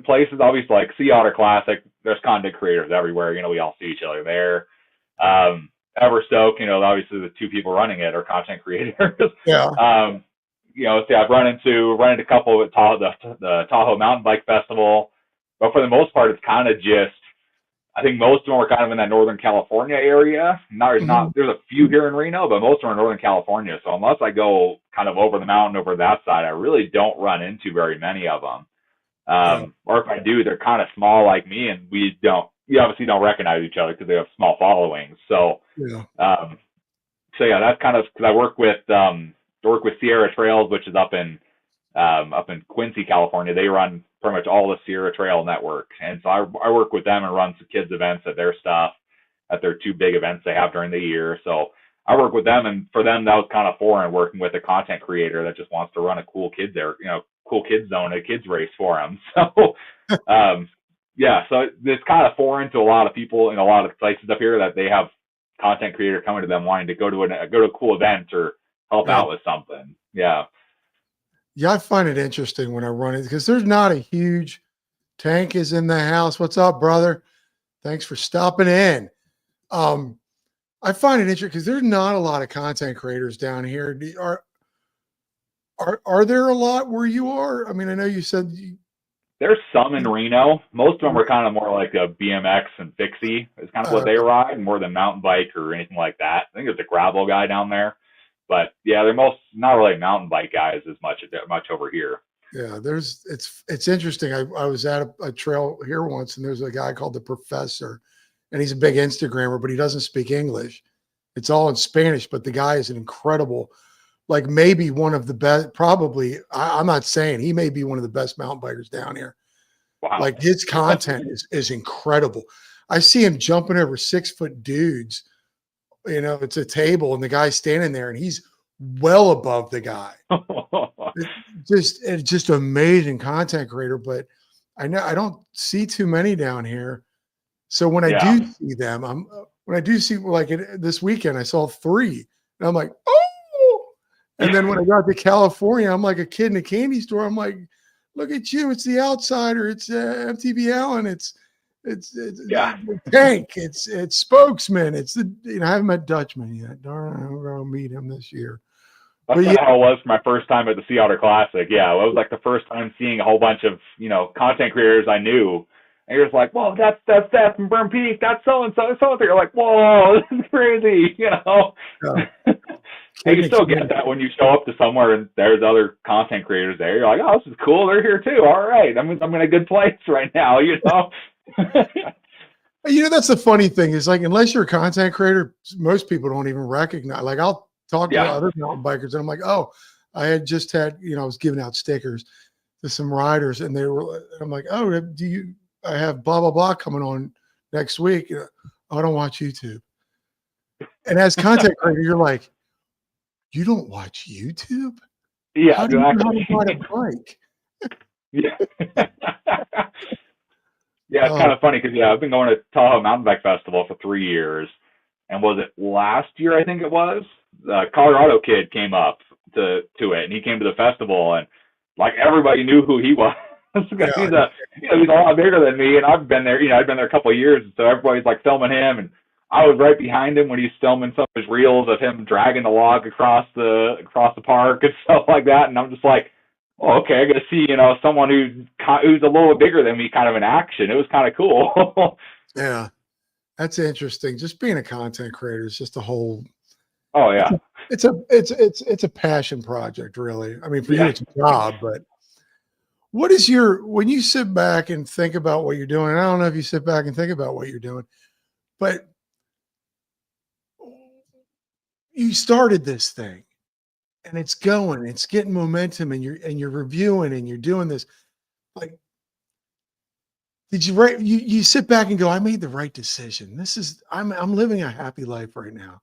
places, obviously, like Sea Otter Classic, there's content creators everywhere. We all see each other there. Everstoke, obviously the two people running it are content creators. Yeah. I've run into a couple at the Tahoe Mountain Bike Festival, but for the most part, it's kind of just, I think most of them are kind of in that Northern California area. There's a few here in Reno, but most of them are in Northern California. So unless I go kind of over the mountain over that side, I really don't run into very many of them. Or if I do, they're kind of small like me, and we obviously don't recognize each other because they have small followings. So, that's kind of, because I work with Sierra Trails, which is up in Quincy, California. They run pretty much all the Sierra Trail network, and so I work with them and run some kids events at their two big events they have during the year. So I work with them, and for them that was kind of foreign, working with a content creator that just wants to run a cool kids zone, a kids race for them. So so it's kind of foreign to a lot of people in a lot of places up here that they have content creator coming to them wanting to go to a cool event or help out with something. Yeah. Yeah, I find it interesting when I run it because there's not a huge Tank is in the house. What's up, brother? Thanks for stopping in. I find it interesting because there's not a lot of content creators down here. Are there a lot where you are? I mean, I know you said there's some in Reno. Most of them are kind of more like a BMX and fixie is kind of what they ride, more than mountain bike or anything like that. I think there's a gravel guy down there. But yeah, they're not really mountain bike guys as much over here. Yeah, it's interesting. I was at a trail here once, and there's a guy called the Professor, and he's a big Instagrammer, but he doesn't speak English. It's all in Spanish, but the guy is an incredible, like maybe one of the best, probably, I'm not saying, he may be one of the best mountain bikers down here. Wow. Like his content is incredible. I see him jumping over 6-foot dudes. It's a table and the guy's standing there and he's well above the guy. It's just amazing content creator. But I don't see too many down here. So when I Yeah. do see them, when I do see like this weekend, I saw 3, and I'm like, oh. And then when I got to California, I'm like a kid in a candy store. I'm like, look at you! It's the Outsider. It's MTV Allen. It's Yeah. Tank. It's Spokesman. It's the I haven't met Dutchman yet. Darn, I'm gonna meet him this year. That's But how it was for my first time at the Sea Otter Classic. Yeah, it was like the first time seeing a whole bunch of, content creators I knew. And you're just like, whoa, that's Seth from Burn Peak. That's so-and-so, so-and-so. You're like, whoa, this is crazy, And you still get that when you show up to somewhere and there's other content creators there. You're like, oh, this is cool. They're here too. All right. I'm in a good place right now, That's the funny thing is like, unless you're a content creator, most people don't even recognize. Like, I'll talk to other mountain bikers, and I'm like, oh, I had just had, I was giving out stickers to some riders, and I'm like, oh, I have blah, blah, blah coming on next week. I don't watch YouTube. And as content creator, you're like, you don't watch YouTube? Yeah, how do you know how to ride a bike? Yeah. Yeah, it's kind of funny because I've been going to Tahoe Mountain Bike Festival for 3 years, and was it last year? I think it was. The Colorado kid came up to it, and he came to the festival, and like everybody knew who he was. He's a lot bigger than me, and I've been there. I've been there a couple of years, so everybody's like filming him, and I was right behind him when he's filming some of his reels of him dragging the log across the park and stuff like that, and I'm just like, oh, okay, I got to see, someone who's a little bigger than me kind of in action. It was kind of cool. Yeah, that's interesting. Just being a content creator is just a whole. Oh yeah, it's a passion project, really. I mean, for you it's a job, but what is when you sit back and think about what you're doing? And I don't know if you sit back and think about what you're doing, but you started this thing. And it's getting momentum, and you're reviewing, and you're doing this. Like, did you sit back and go, I made the right decision. I'm living a happy life right now.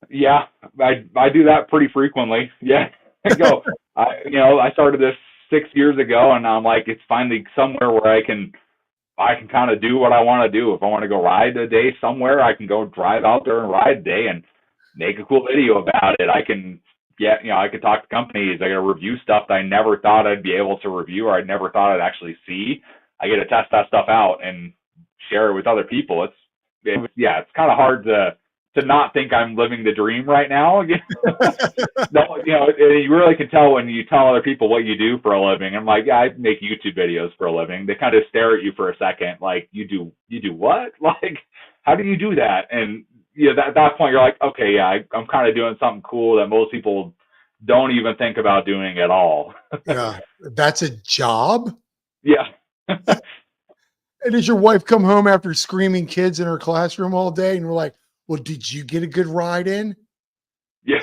Yeah, I do that pretty frequently. Yeah. I started this 6 years ago, and I'm like, it's finally somewhere where I can kind of do what I want to do. If I want to go ride a day somewhere, I can go drive out there and ride a day and make a cool video about it. I can I could talk to companies. I got to review stuff that I never thought I'd be able to review, or I never thought I'd actually see. I get to test that stuff out and share it with other people. It's kind of hard to not think I'm living the dream right now. No, you really can tell when you tell other people what you do for a living. I'm like, I make YouTube videos for a living. They kind of stare at you for a second, like, you do what? Like, how do you do that? And at that point, you're like, okay, I'm kind of doing something cool that most people don't even think about doing at all. Yeah, that's a job. Yeah. And does your wife come home after screaming kids in her classroom all day, and we're like, well, did you get a good ride in? Yeah.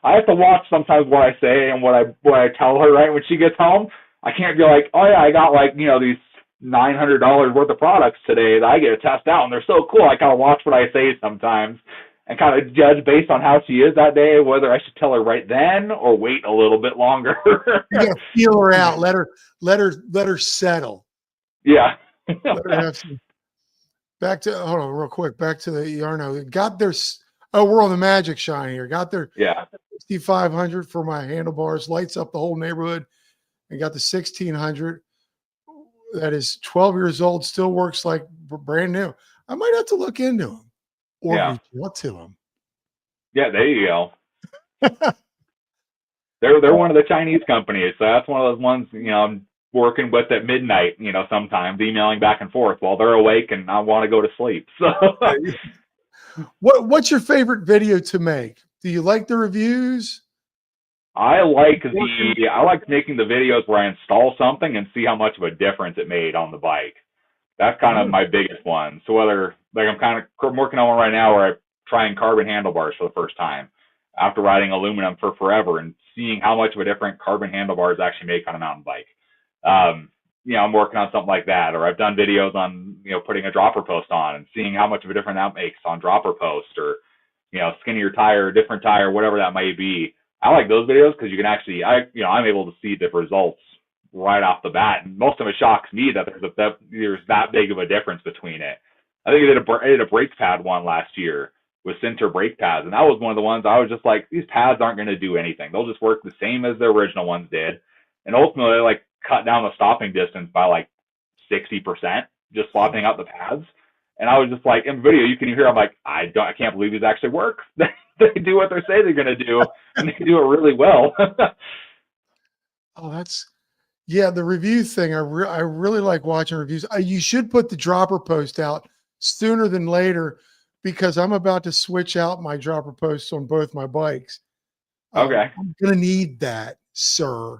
I have to watch sometimes what I say and what I tell her right when she gets home. I can't be like, oh yeah, I got these $900 worth of products today that I get to test out, and they're so cool. I kind of watch what I say sometimes and kind of judge based on how she is that day, whether I should tell her right then or wait a little bit longer. You gotta feel her out. Let her settle. Yeah. Let her have some. Hold on real quick. Back to the Yarno. Got their. Oh, we're on the Magic Shine here. Got their 6500 for my handlebars. Lights up the whole neighborhood. And got the 1600. That is 12 years old. Still works like brand new. I might have to look into them or reach out to them. Yeah, there you go. They're one of the Chinese companies, so that's one of those ones I'm working with at midnight. Sometimes emailing back and forth while they're awake and I want to go to sleep. So, what's your favorite video to make? Do you like the reviews? I like making the videos where I install something and see how much of a difference it made on the bike. That's kind of my biggest one. So whether I'm kind of working on one right now where I'm trying carbon handlebars for the first time after riding aluminum for forever and seeing how much of a difference carbon handlebars actually make on a mountain bike. I'm working on something like that, or I've done videos on, putting a dropper post on and seeing how much of a difference that makes on dropper post, or, skinnier tire, different tire, whatever that may be. I like those videos because you can actually, I'm able to see the results right off the bat. And most of it shocks me that there's that big of a difference between it. I think I did a brake pad one last year with center brake pads, and that was one of the ones I was just like, these pads aren't going to do anything. They'll just work the same as the original ones did, and ultimately like cut down the stopping distance by like 60%, just swapping out the pads. And I was just like, in the video, you can hear, I'm like, I can't believe these actually work. They do what they say they're going to do, and they do it really well. Oh, yeah, the review thing. I really like watching reviews. You should put the dropper post out sooner than later, because I'm about to switch out my dropper posts on both my bikes. Okay. I'm going to need that, sir.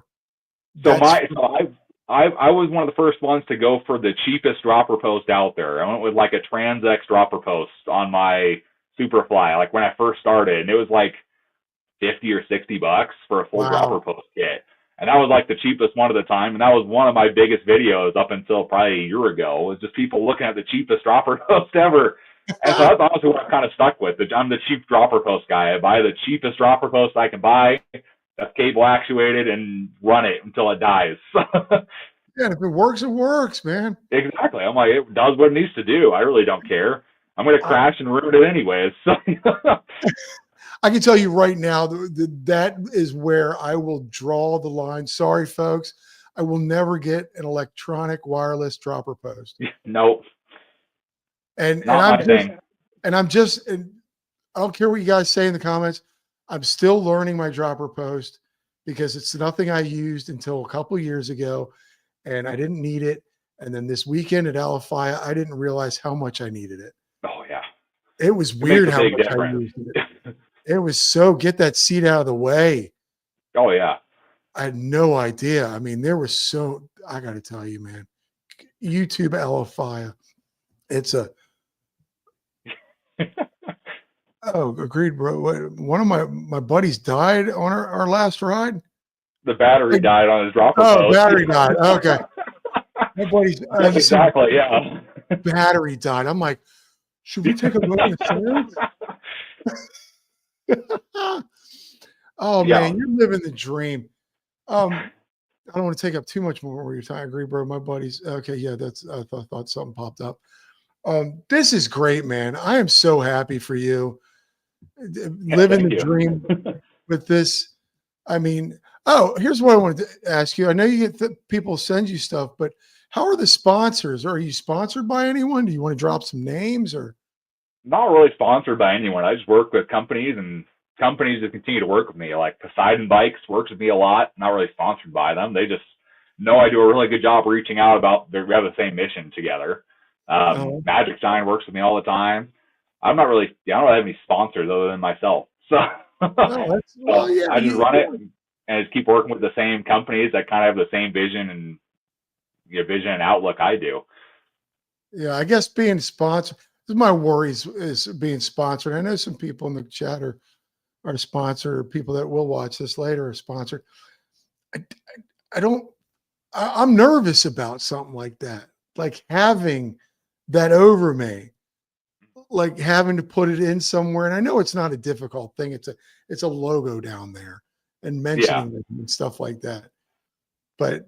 So I was one of the first ones to go for the cheapest dropper post out there. I went with like a Transex dropper post on my Superfly, like when I first started, and it was like 50 or 60 bucks for a full dropper post kit. And that was like the cheapest one at the time. And that was one of my biggest videos up until probably a year ago, was just people looking at the cheapest dropper post ever. And so that's honestly what I'm kind of stuck with. I'm the cheap dropper post guy. I buy the cheapest dropper post I can buy, that's cable actuated, and run it until it dies. Yeah, if it works, man. Exactly. I'm like, it does what it needs to do. I really don't care. I'm going to crash and ruin it anyways. I can tell you right now that is where I will draw the line. Sorry, folks. I will never get an electronic wireless dropper post. Nope. And I don't care what you guys say in the comments. I'm still learning my dropper post, because it's nothing I used until a couple years ago, and I didn't need it. And then this weekend at Alafaya, I didn't realize how much I needed it. Oh yeah. It was weird how much I used it. It was so, get that seat out of the way. Oh yeah. I had no idea. I mean, I got to tell you, man, YouTube Alafaya. It's oh, agreed, bro. One of my buddies died on our last ride. The battery died on his dropper post. Oh, battery died. Okay. My buddy's exactly, yeah. Battery died. I'm like, should we take a look at Oh yeah. Man, you're living the dream. I don't want to take up too much more of your time. I agree, bro. My buddies. Okay, yeah, I thought something popped up. This is great, man. I am so happy for you. Living the dream with this. I mean, here's what I wanted to ask you. I know you get people send you stuff, but how are the sponsors? Are you sponsored by anyone? Do you want to drop some names or? Not really sponsored by anyone. I just work with companies, and companies that continue to work with me. Like Poseidon Bikes works with me a lot. Not really sponsored by them. They just know I do a really good job reaching out about we have the same mission together. Magic Shine works with me all the time. I don't really have any sponsors other than myself. So, I just run it and just keep working with the same companies that kind of have the same vision and vision and outlook I do. Yeah, I guess being sponsored. My worries is being sponsored. I know some people in the chat are sponsored, or people that will watch this later are sponsored. I'm nervous about something like that, like having that over me, like having to put it in somewhere. And I know it's not a difficult thing. It's a logo down there and mentioning it and stuff like that. But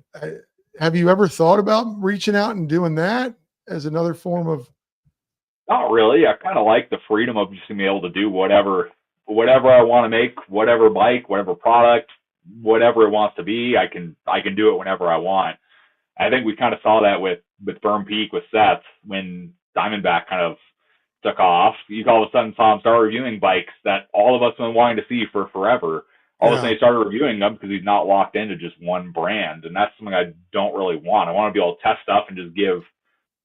have you ever thought about reaching out and doing that as another form of? Not really. I kind of like the freedom of just being able to do whatever I want to make, whatever bike, whatever product, whatever it wants to be. I can do it whenever I want. I think we kind of saw that with Firm Peak with Seth when Diamondback kind of took off. You all of a sudden saw him start reviewing bikes that all of us have been wanting to see for forever. All of a sudden he started reviewing them because he's not locked into just one brand, and that's something I don't really want. I want to be able to test stuff and just give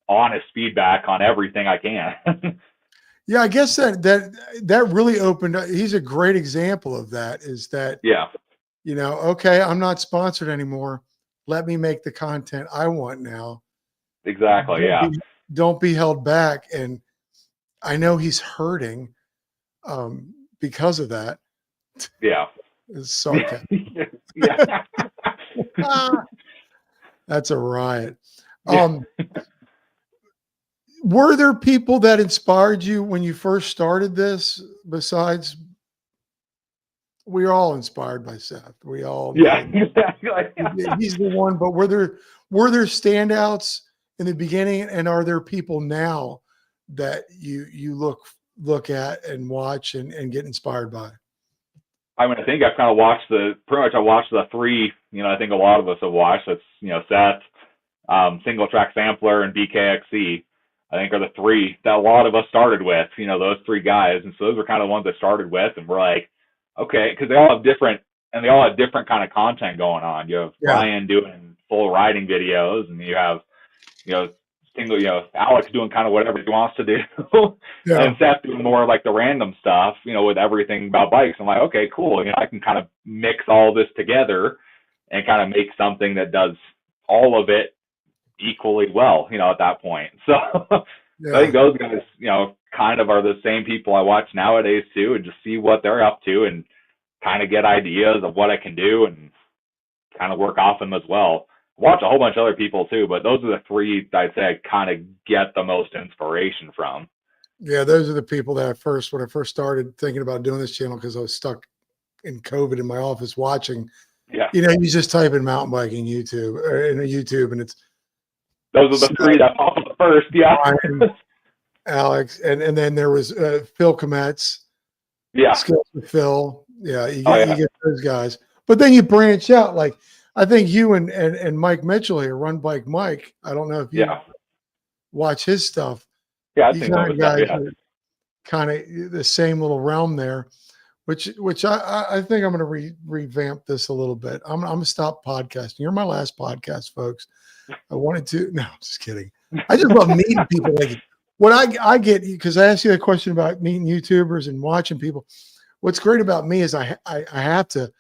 honest feedback on everything I can. Yeah, I guess that really opened up. He's a great example of that. Is that okay, I'm not sponsored anymore. Let me make the content I want now. Exactly. Don't be held back. And I know he's hurting because of that. Yeah. It's sarcasm. That's a riot. Were there people that inspired you when you first started this besides we're all inspired by Seth. We all Yeah, know exactly. he's the one. But were there standouts in the beginning, and are there people now that you look at and watch and get inspired by? I mean, I think I've kind of watched I watched the three, I think a lot of us have watched. It's, Seth, Single Track Sampler, and BKXC, I think are the three that a lot of us started with, those three guys. And so those are kind of the ones I started with. And we're like, okay, because they all have different kind of content going on. You have Ryan doing full riding videos, and you have, Alex doing kind of whatever he wants to do. And Seth doing more like the random stuff, with everything about bikes. I'm like, okay, cool. I can kind of mix all this together and kind of make something that does all of it equally well, at that point. So I think those guys, kind of are the same people I watch nowadays too, and just see what they're up to and kind of get ideas of what I can do and kind of work off them as well. Watch a whole bunch of other people too, but those are the three I'd say I kind of get the most inspiration from. Yeah, those are the people that when I first started thinking about doing this channel, because I was stuck in COVID in my office watching. Yeah. You just type in mountain biking YouTube, and it's those are the three that pop up first. Yeah. Ryan, Alex, and then there was Phil Kometz. Yeah. Skills with Phil. Yeah, you get those guys. But then you branch out. Like, I think you and Mike Mitchell here, Run Bike Mike. I don't know if you watch his stuff. Yeah, you kind of guys are kind of the same little realm there, which I think I'm going to revamp this a little bit. I'm going to stop podcasting. You're my last podcast, folks. I wanted to. No, just kidding. I just love meeting people. Like what I get, because I asked you a question about meeting YouTubers and watching people. What's great about me is I have to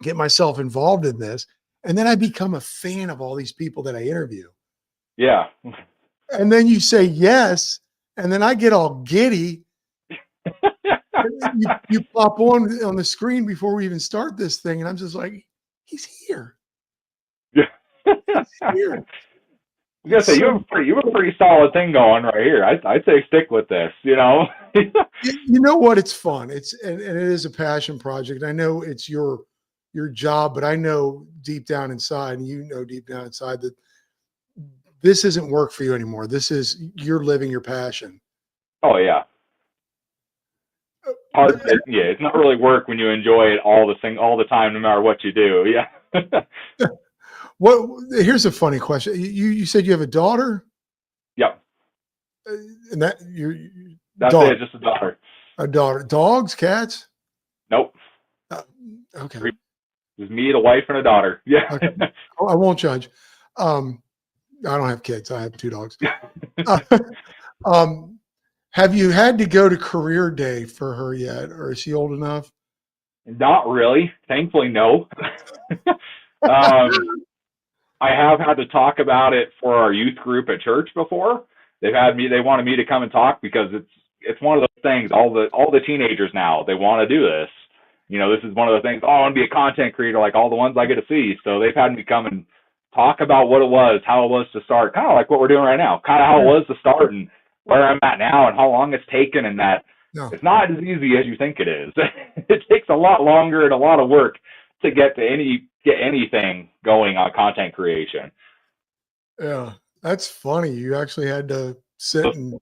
get myself involved in this, and then I become a fan of all these people that I interview. Yeah. And then you say yes, and then I get all giddy. you pop on the screen before we even start this thing, and I'm just like, he's here. Yeah. He's here. I was gonna say, you have a pretty solid thing going right here. I'd say stick with this. You know what? It's fun. And it is a passion project. I know it's your job, but I know deep down inside, and deep down inside that this isn't work for you anymore. You're living your passion. Oh yeah. It's not really work when you enjoy it all the time, no matter what you do. Yeah. Here's a funny question. You said you have a daughter? Yep. And that's it, just a daughter. A daughter. Dogs, cats? Nope. Okay. Just me, the wife, and a daughter. Yeah. Okay. I won't judge. I don't have kids. I have 2 dogs. Have you had to go to career day for her yet, or is she old enough? Not really. Thankfully, no. I have had to talk about it for our youth group at church before. They wanted me to come and talk because it's one of those things. All the teenagers now, they want to do this. This is one of the things. Oh, I want to be a content creator, like all the ones I get to see. So they've had me come and talk about what it was, how it was to start, kind of like what we're doing right now, kind of how it was to start and where I'm at now and how long it's taken, and that it's not as easy as you think it is. It takes a lot longer and a lot of work to get anything going on content creation. Yeah, that's funny. You actually had to sit and,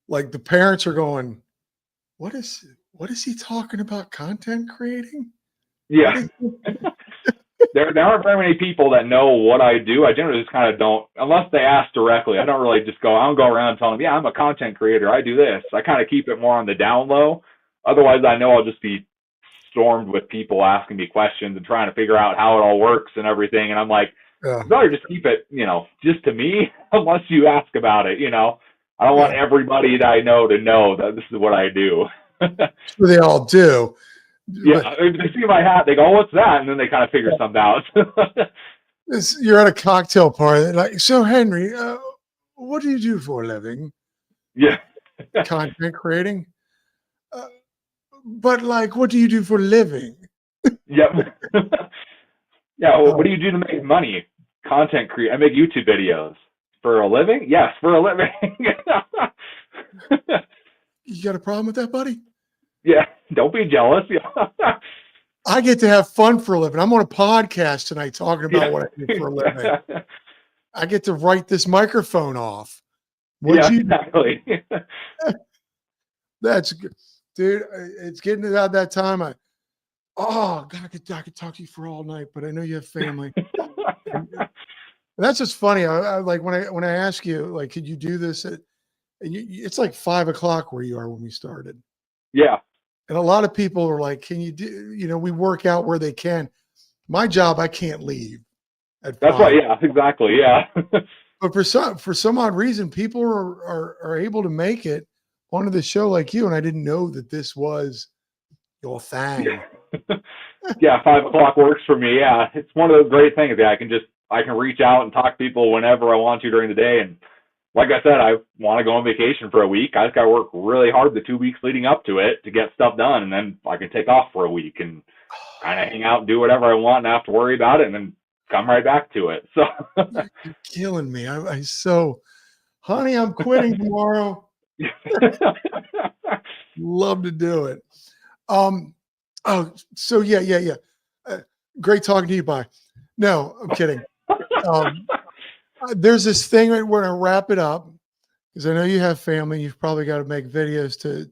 like, the parents are going, what is he talking about, content creating? Yeah. There aren't very many people that know what I do. I generally just kind of don't, unless they ask directly. I don't go around telling them, yeah, I'm a content creator, I do this. I kind of keep it more on the down low. Otherwise, I know I'll just be stormed with people asking me questions and trying to figure out how it all works and everything. And I'm like, better just keep it, just to me, unless you ask about it. I don't want everybody that I know to know that this is what I do. Sure, they all do. Yeah, if they see my hat, they go, oh, what's that? And then they kind of figure something out. You're at a cocktail party, like, so Henry, what do you do for a living? Yeah. Content creating? But, like, what do you do for a living? Yep. Yeah, well, what do you do to make money? Content create. I make YouTube videos. For a living? Yes, for a living. You got a problem with that, buddy? Yeah, don't be jealous. Yeah. I get to have fun for a living. I'm on a podcast tonight talking about what I do for a living. I get to write this microphone off. What'd you do? Exactly. That's good. Dude, it's getting about that time. God, I could talk to you for all night, but I know you have family. And that's just funny. I like when I ask you, like, could you do this? It's like 5 o'clock where you are when we started. Yeah. And a lot of people are like, can you do, we work out where they can. My job, I can't leave at That's 5. right. Yeah, exactly. Yeah. But for some odd reason, people are able to make it onto the show like you. And I didn't know that this was your thing. Yeah, 5 o'clock works for me. Yeah. It's one of those great things. Yeah, I can reach out and talk to people whenever I want to during the day. And like I said, I want to go on vacation for a week. I just got to work really hard the 2 weeks leading up to it to get stuff done. And then I can take off for a week and kind of hang out and do whatever I want and not have to worry about it. And then come right back to it. So You're killing me. Honey, I'm quitting tomorrow. Love to do it. So yeah. Great talking to you. Bye. No, I'm kidding. There's this thing right where I wrap it up because I know you have family. You've probably got to make videos to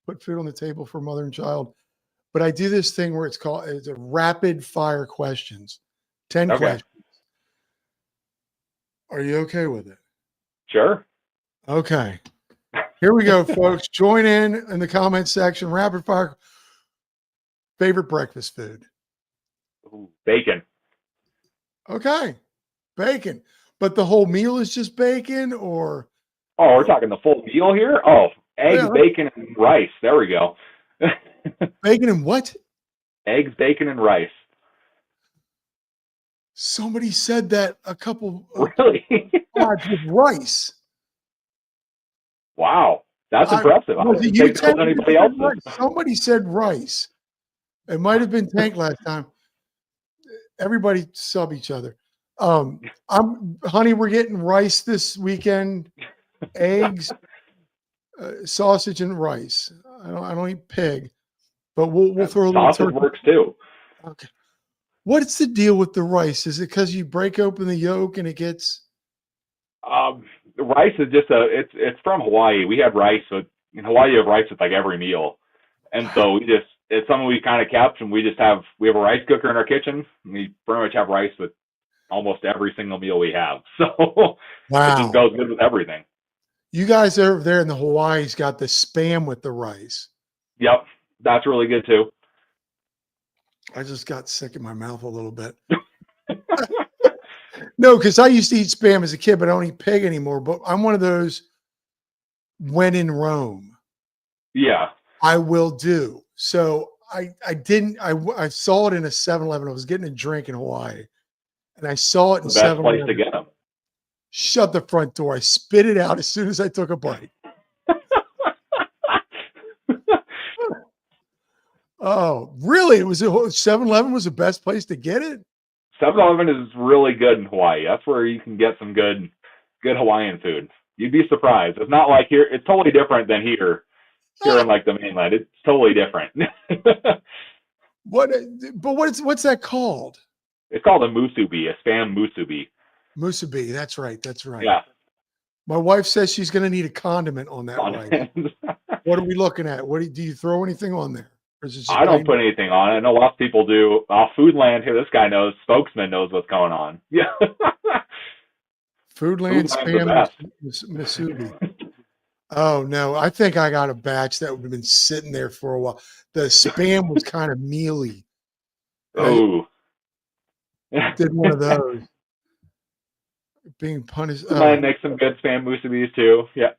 put food on the table for mother and child. But I do this thing where it's a rapid fire questions, 10 Okay. questions. Are you okay with it? Sure. Okay. Here we go, folks. Join in the comment section. Rapid fire. Favorite breakfast food? Ooh, bacon. Okay. Bacon. But the whole meal is just bacon or? Oh, we're talking the full meal here? Oh, eggs, bacon, and rice. There we go. Bacon and what? Eggs, bacon, and rice. Somebody said that a couple Really? with rice. Wow. That's impressive. I didn't think that was anybody else's. Somebody said rice. It might have been Tank last time. Everybody sub each other. Honey, we're getting rice this weekend. Eggs, sausage, and rice. I don't eat pig, but we'll throw a little sausage works too. Okay. What's the deal with the rice? Is it because you break open the yolk and it gets? The rice is just it's from Hawaii. We have rice. So in Hawaii, you have rice with like every meal, and so it's something we kind of kept, and we have a rice cooker in our kitchen. And we pretty much have rice with almost every single meal we have. So wow, it just goes good with everything. You guys over there in the Hawaii's got the Spam with the rice. Yep, that's really good too. I just got sick in my mouth a little bit. No, because I used to eat Spam as a kid, but I don't eat pig anymore. But I'm one of those when in Rome. Yeah. I will do. So I saw it in a 7-Eleven. I was getting a drink in Hawaii. And I saw it in 7-Eleven. Best place to get them. Shut the front door. I spit it out as soon as I took a bite. Oh, really? It was 7-Eleven was the best place to get it? 7-Eleven is really good in Hawaii. That's where you can get some good Hawaiian food. You'd be surprised. It's not like here. It's totally different than here in like the mainland. It's totally different. What's that called? It's called a musubi, a Spam musubi. Musubi. That's right. Yeah. My wife says she's going to need a condiment on that rice. What are we looking at? Do you throw anything on there? I don't put anything on it. I know lots of people do. Foodland here, this guy knows. Spokesman knows what's going on. Yeah. Foodland Spam musubi. Oh no, I think I got a batch that would have been sitting there for a while. The Spam was kind of mealy. Oh. Did one of those. Being punished. Might make some good Spam musubis too. Yeah.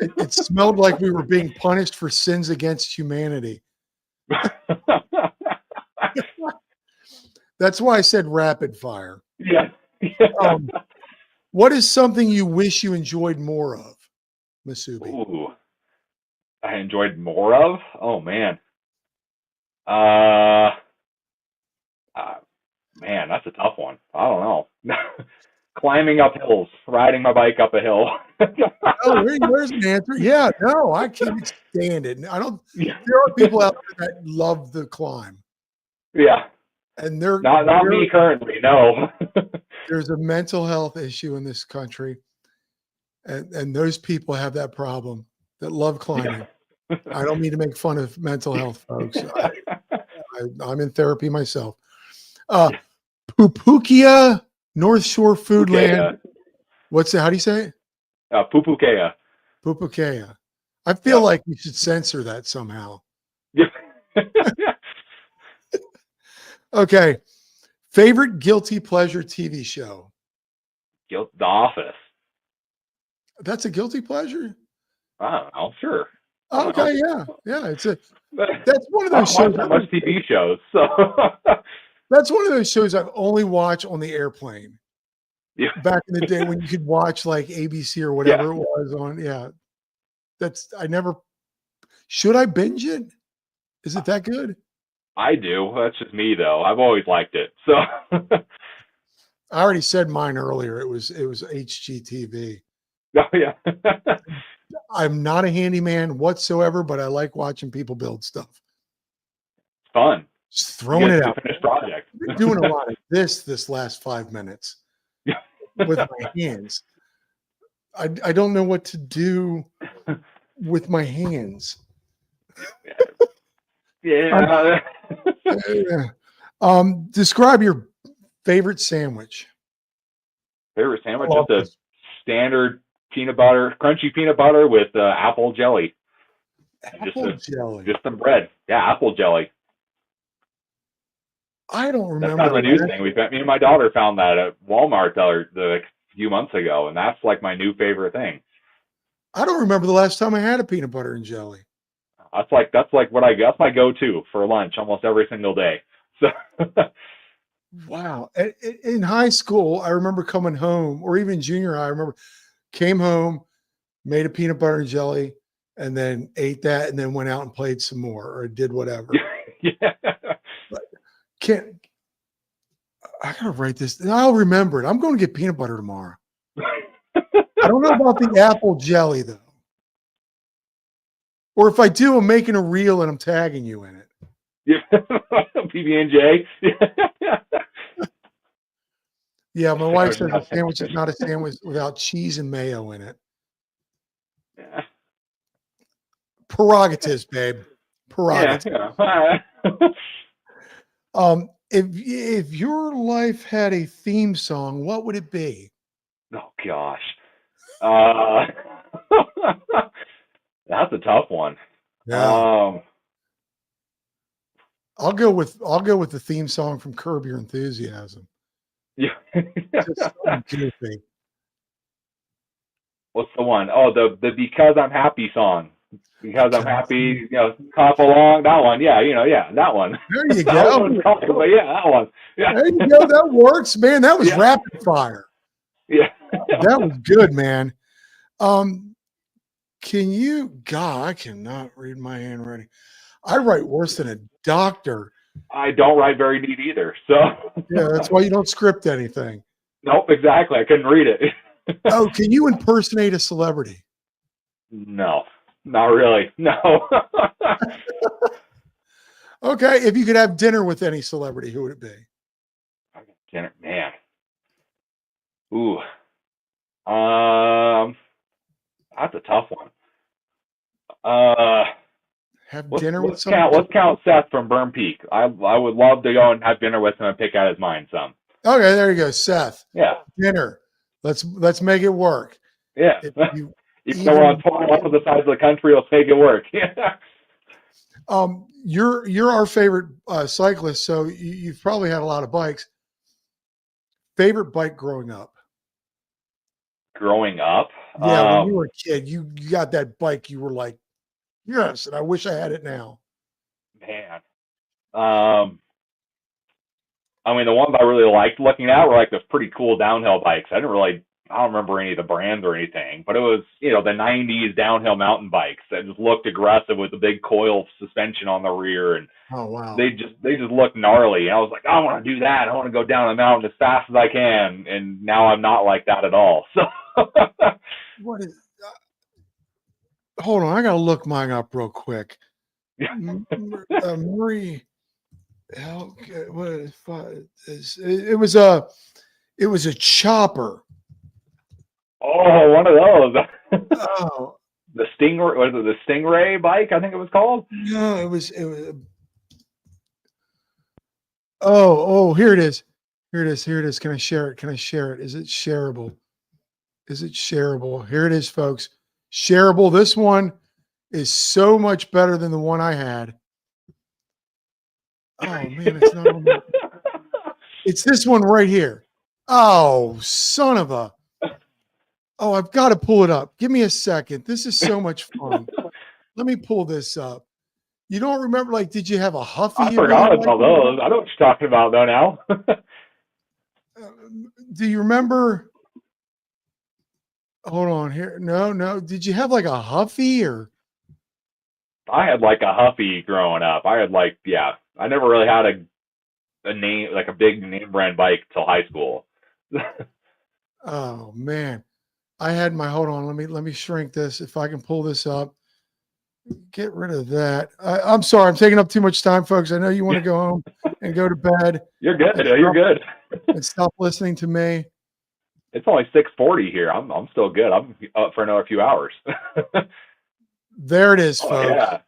It smelled like we were being punished for sins against humanity. That's why I said rapid fire. Yeah. What is something you wish you enjoyed more of, musubi? Ooh, I enjoyed more of? Oh man. Man, that's a tough one. I don't know. Climbing up hills, riding my bike up a hill. Oh, there's an answer. Yeah, no, I can't stand it. I don't. Yeah. There are people out there that love the climb, Yeah. and Not me currently. No. there's a mental health issue in this country, and those people have that problem that love climbing. I don't mean to make fun of mental health, folks. I'm in therapy myself. Pupukia, North Shore Foodland. What's that? How do you say it? Pupukea. Pupukea. I feel like we should censor that somehow. Okay. Favorite guilty pleasure TV show? The Office. That's a guilty pleasure? I don't know. Sure. Okay, yeah. That's one of those I shows. don't watch that much TV shows, so that's one of those shows I've only watched on the airplane. Yeah. Back in the day when you could watch like ABC or whatever it was on. Yeah. Should I binge it? Is it that good? I do. That's just me though. I've always liked it. So I already said mine earlier. It was HGTV. Oh yeah. I'm not a handyman whatsoever, but I like watching people build stuff. It's fun. Just throwing it out. Finished project. I've been doing a lot of this last 5 minutes with my hands. I don't know what to do with my hands. Yeah. Describe your favorite sandwich. Favorite sandwich? Just a standard crunchy peanut butter with apple jelly. Jelly. Just some bread. Yeah, apple jelly. I don't remember. That's kind of a new thing. Me and my daughter found that at Walmart a few months ago, and that's like my new favorite thing. I don't remember the last time I had a peanut butter and jelly. That's like what that's my go-to for lunch almost every single day. So wow. In high school, I remember coming home, or even junior high, I remember came home, made a peanut butter and jelly, and then ate that, and then went out and played some more or did whatever. Yeah. But I gotta write this. I'll remember it. I'm going to get peanut butter tomorrow. I don't know about the apple jelly though. Or if I do, I'm making a reel and I'm tagging you in it. Yeah. PB&J. Yeah, my wife says a sandwich is not a sandwich without cheese and mayo in it. Yeah. Prerogatives, babe. Prerogatives. Yeah. If your life had a theme song, what would it be? Oh gosh. That's a tough one. Yeah. I'll go with the theme song from Curb Your Enthusiasm. Yeah. Just so goofy. What's the one? Oh, the Because I'm Happy song. Because I'm happy, clap along. That one. Yeah, that one. There you go. But yeah, that one. Yeah. There you go. That works, man. That was rapid fire. Yeah. That was good, man. I cannot read my handwriting. I write worse than a doctor. I don't write very neat either. So yeah, that's why you don't script anything. Nope, exactly. I couldn't read it. Oh, can you impersonate a celebrity? No, not really. No. Okay, if you could have dinner with any celebrity, who would it be? Dinner, man. Ooh. That's a tough one. Have dinner with someone? Let's count Seth from Burn Peak. I would love to go and have dinner with him and pick out his mind some. Okay, there you go, Seth. Yeah. Dinner. Let's make it work. Yeah. Even though we're on total opposite sides of the country, let's make it work. Yeah. You're our favorite cyclist, so you've probably had a lot of bikes. Favorite bike growing up? Growing up? Yeah, when you were a kid, you got that bike, you were like, yes, and I wish I had it now. Man. I mean, the ones I really liked looking at were like the pretty cool downhill bikes. I didn't really I don't remember any of the brands or anything, but it was, the 90s downhill mountain bikes that just looked aggressive with the big coil suspension on the rear, and Oh wow. they just looked gnarly. And I was like, I want to do that. I want to go down the mountain as fast as I can. And now I'm not like that at all. So What is? Hold on, I gotta look mine up real quick. Murray. Okay, it was a chopper. oh, one of those. Oh The Stingray, was it the Stingray bike? I think it was called. no, it was. Oh, here it is. Here it is. Can I share it? Is it shareable? Here it is, folks. Shareable. This one is so much better than the one I had. Oh man, it's not on there. It's this one right here. Oh, son of a. Oh, I've got to pull it up. Give me a second. This is so much fun. Let me pull this up. You don't remember, like, did you have a Huffy? I forgot about those. I know what you're talking about though now. Do you remember? Hold on here. No. Did you have like a Huffy or? I had like a Huffy growing up. I never really had a name, like a big name brand bike till high school. Oh man. I had my, hold on, let me shrink this. If I can pull this up, get rid of that. I'm sorry, I'm taking up too much time, folks. I know you want to go home and go to bed. You're good. You're good. And stop listening to me. It's only 6:40 here. I'm still good. I'm up for another few hours. There it is, folks. Oh, yeah.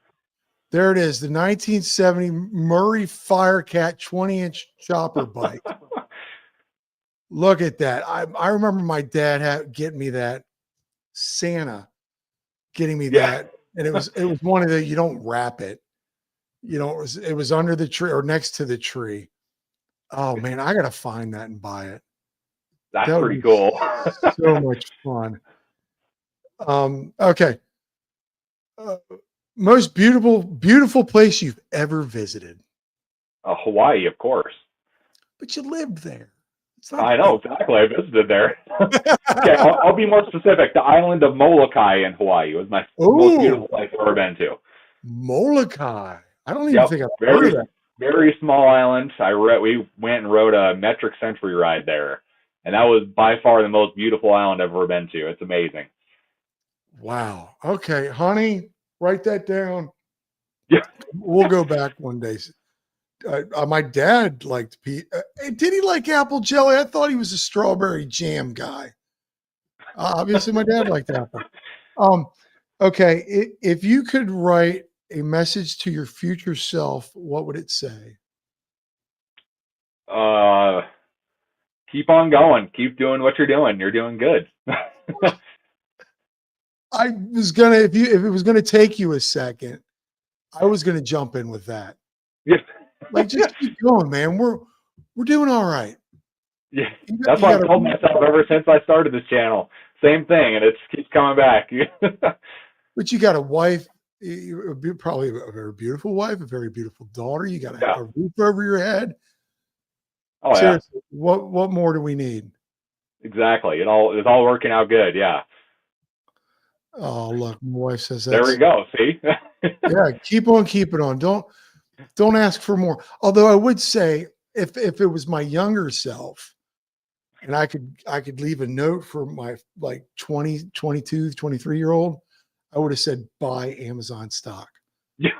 There it is. The 1970 Murray Firecat 20-inch chopper bike. Look at that. I remember my dad getting me that. Santa getting me that. And it was one of the, you don't wrap it. It was under the tree or next to the tree. Oh man, I gotta find that and buy it. That's pretty cool. So much fun. Okay. Most beautiful place you've ever visited. Hawaii, of course. But you lived there. I know, exactly. I visited there. Okay, I'll be more specific. The island of Molokai in Hawaii was my most beautiful place I've ever been to. Molokai. I don't even think I've heard of that. Very small island. We went and rode a metric century ride there. And that was by far the most beautiful island I've ever been to. It's amazing. Wow. Okay, honey, write that down. Yeah. We'll go back one day. My dad liked did he like apple jelly? I thought he was a strawberry jam guy. Obviously, my dad liked apple. Okay, if you could write a message to your future self, what would it say? Keep on going. Keep doing what you're doing. You're doing good. I was gonna, if it was gonna take you a second, I was gonna jump in with that. Yeah. Like, just keep going, man. We're doing all right. Yeah, that's what I've told myself ever since I started this channel. Same thing, and it keeps coming back. But you got a wife, probably a very beautiful wife, a very beautiful daughter. You got a roof over your head. Oh, seriously, what more do we need? Exactly. It's all working out good. Yeah. Oh, look, my wife says that. There we go. See? Yeah, keep on keeping on. Don't ask for more. Although I would say, if it was my younger self, and I could leave a note for my like 20, 22, 23-year-old, I would have said buy Amazon stock. Yeah.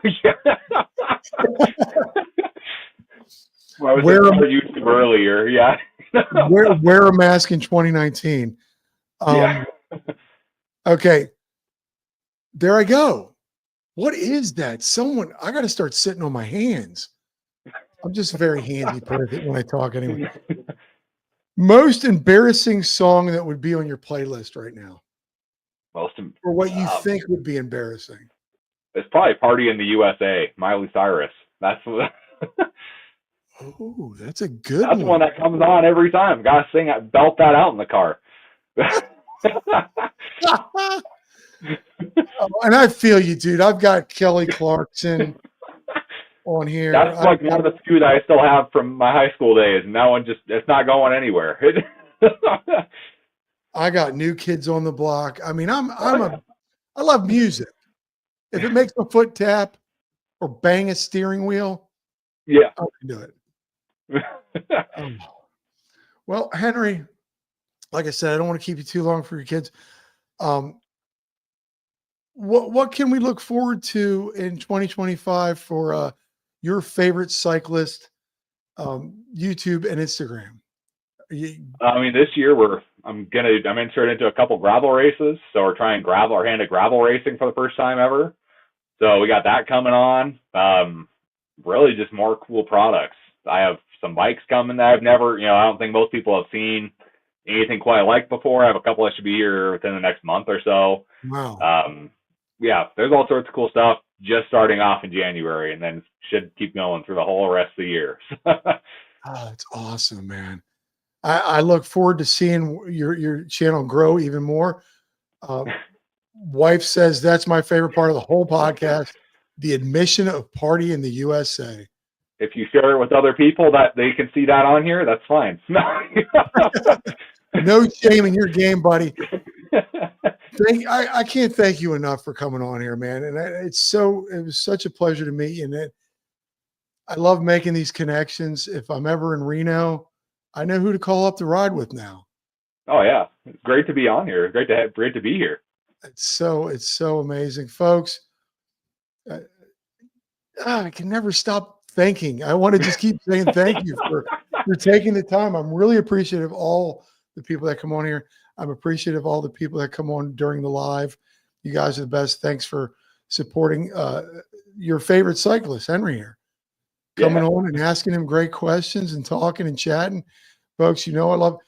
Well, I was on YouTube earlier. Yeah. wear a mask in 2019. Okay. There I go. What is that? I got to start sitting on my hands. I'm just a very handy person when I talk anyway. Most embarrassing song that would be on your playlist right now? Or what you think would be embarrassing? It's probably Party in the USA, Miley Cyrus. That's what. Oh, that's a good one. That's the one that comes on every time. Gotta belt that out in the car. And I feel you, dude. I've got Kelly Clarkson on here. That's like one of the few that I still have from my high school days, and that one it's not going anywhere. I got New Kids on the Block. I mean, I love music. If it makes my foot tap or bang a steering wheel, Yeah. I can do it. Well, Henry, like I said, I don't want to keep you too long for your kids. What can we look forward to in 2025 for your favorite cyclist, YouTube and Instagram? I mean, this year I'm entered into a couple gravel races, so we're trying handed gravel racing for the first time ever. So we got that coming on. Really just more cool products. I have some bikes coming that I've never, I don't think most people have seen anything quite like before. I have a couple that should be here within the next month or so. Wow. Yeah, there's all sorts of cool stuff just starting off in January, and then should keep going through the whole rest of the year. It's awesome, man. I look forward to seeing your channel grow even more. Wife says that's my favorite part of the whole podcast, the admission of party in the USA. If you share it with other people that they can see that on here, that's fine. No shame in your game, buddy. I can't thank you enough for coming on here, man. And it was such a pleasure to meet you. And I love making these connections. If I'm ever in Reno, I know who to call up to ride with now. Oh yeah, it's great to be on here. Great to be here. It's so amazing, folks. I can never stop thanking. I want to just keep saying thank you for taking the time. I'm really appreciative of all the people that come on here. I'm appreciative of all the people that come on during the live. You guys are the best. Thanks for supporting your favorite cyclist, Henry here. Coming on and asking him great questions and talking and chatting. Folks, I love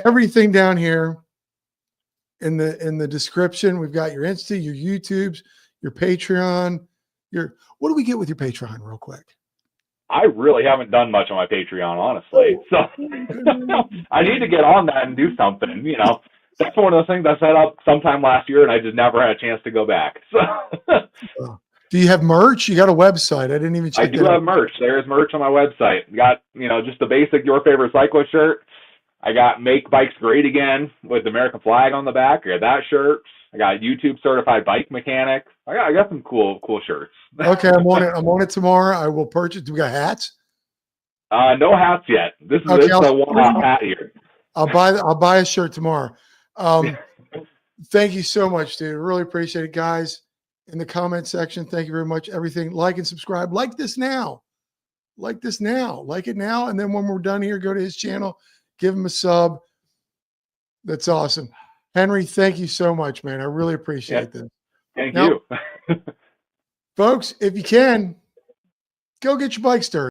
everything down here in the description. We've got your Insta, your YouTubes, your Patreon. What do we get with your Patreon real quick? I really haven't done much on my Patreon, honestly. So I need to get on that and do something. That's one of those things I set up sometime last year, and I just never had a chance to go back. So. Do you have merch? You got a website? I didn't even check. I do have merch. There's merch on my website. Got, just the basic Your Favorite Cyclist shirt. I got Make Bikes Great Again with the American flag on the back. I got that shirt. I got YouTube certified bike mechanic. I got some cool shirts. Okay, I'm on it. I'm on it tomorrow. I will purchase. Do we got hats? No hats yet. This is a one-off hat here. I'll buy a shirt tomorrow. Thank you so much, dude. Really appreciate it, guys. In the comment section, thank you very much. Everything, like and subscribe. Like this now. Like this now. Like it now. And then when we're done here, go to his channel, give him a sub. That's awesome. Henry, thank you so much, man. I really appreciate this. Thank you. Folks, if you can, go get your bike stirred.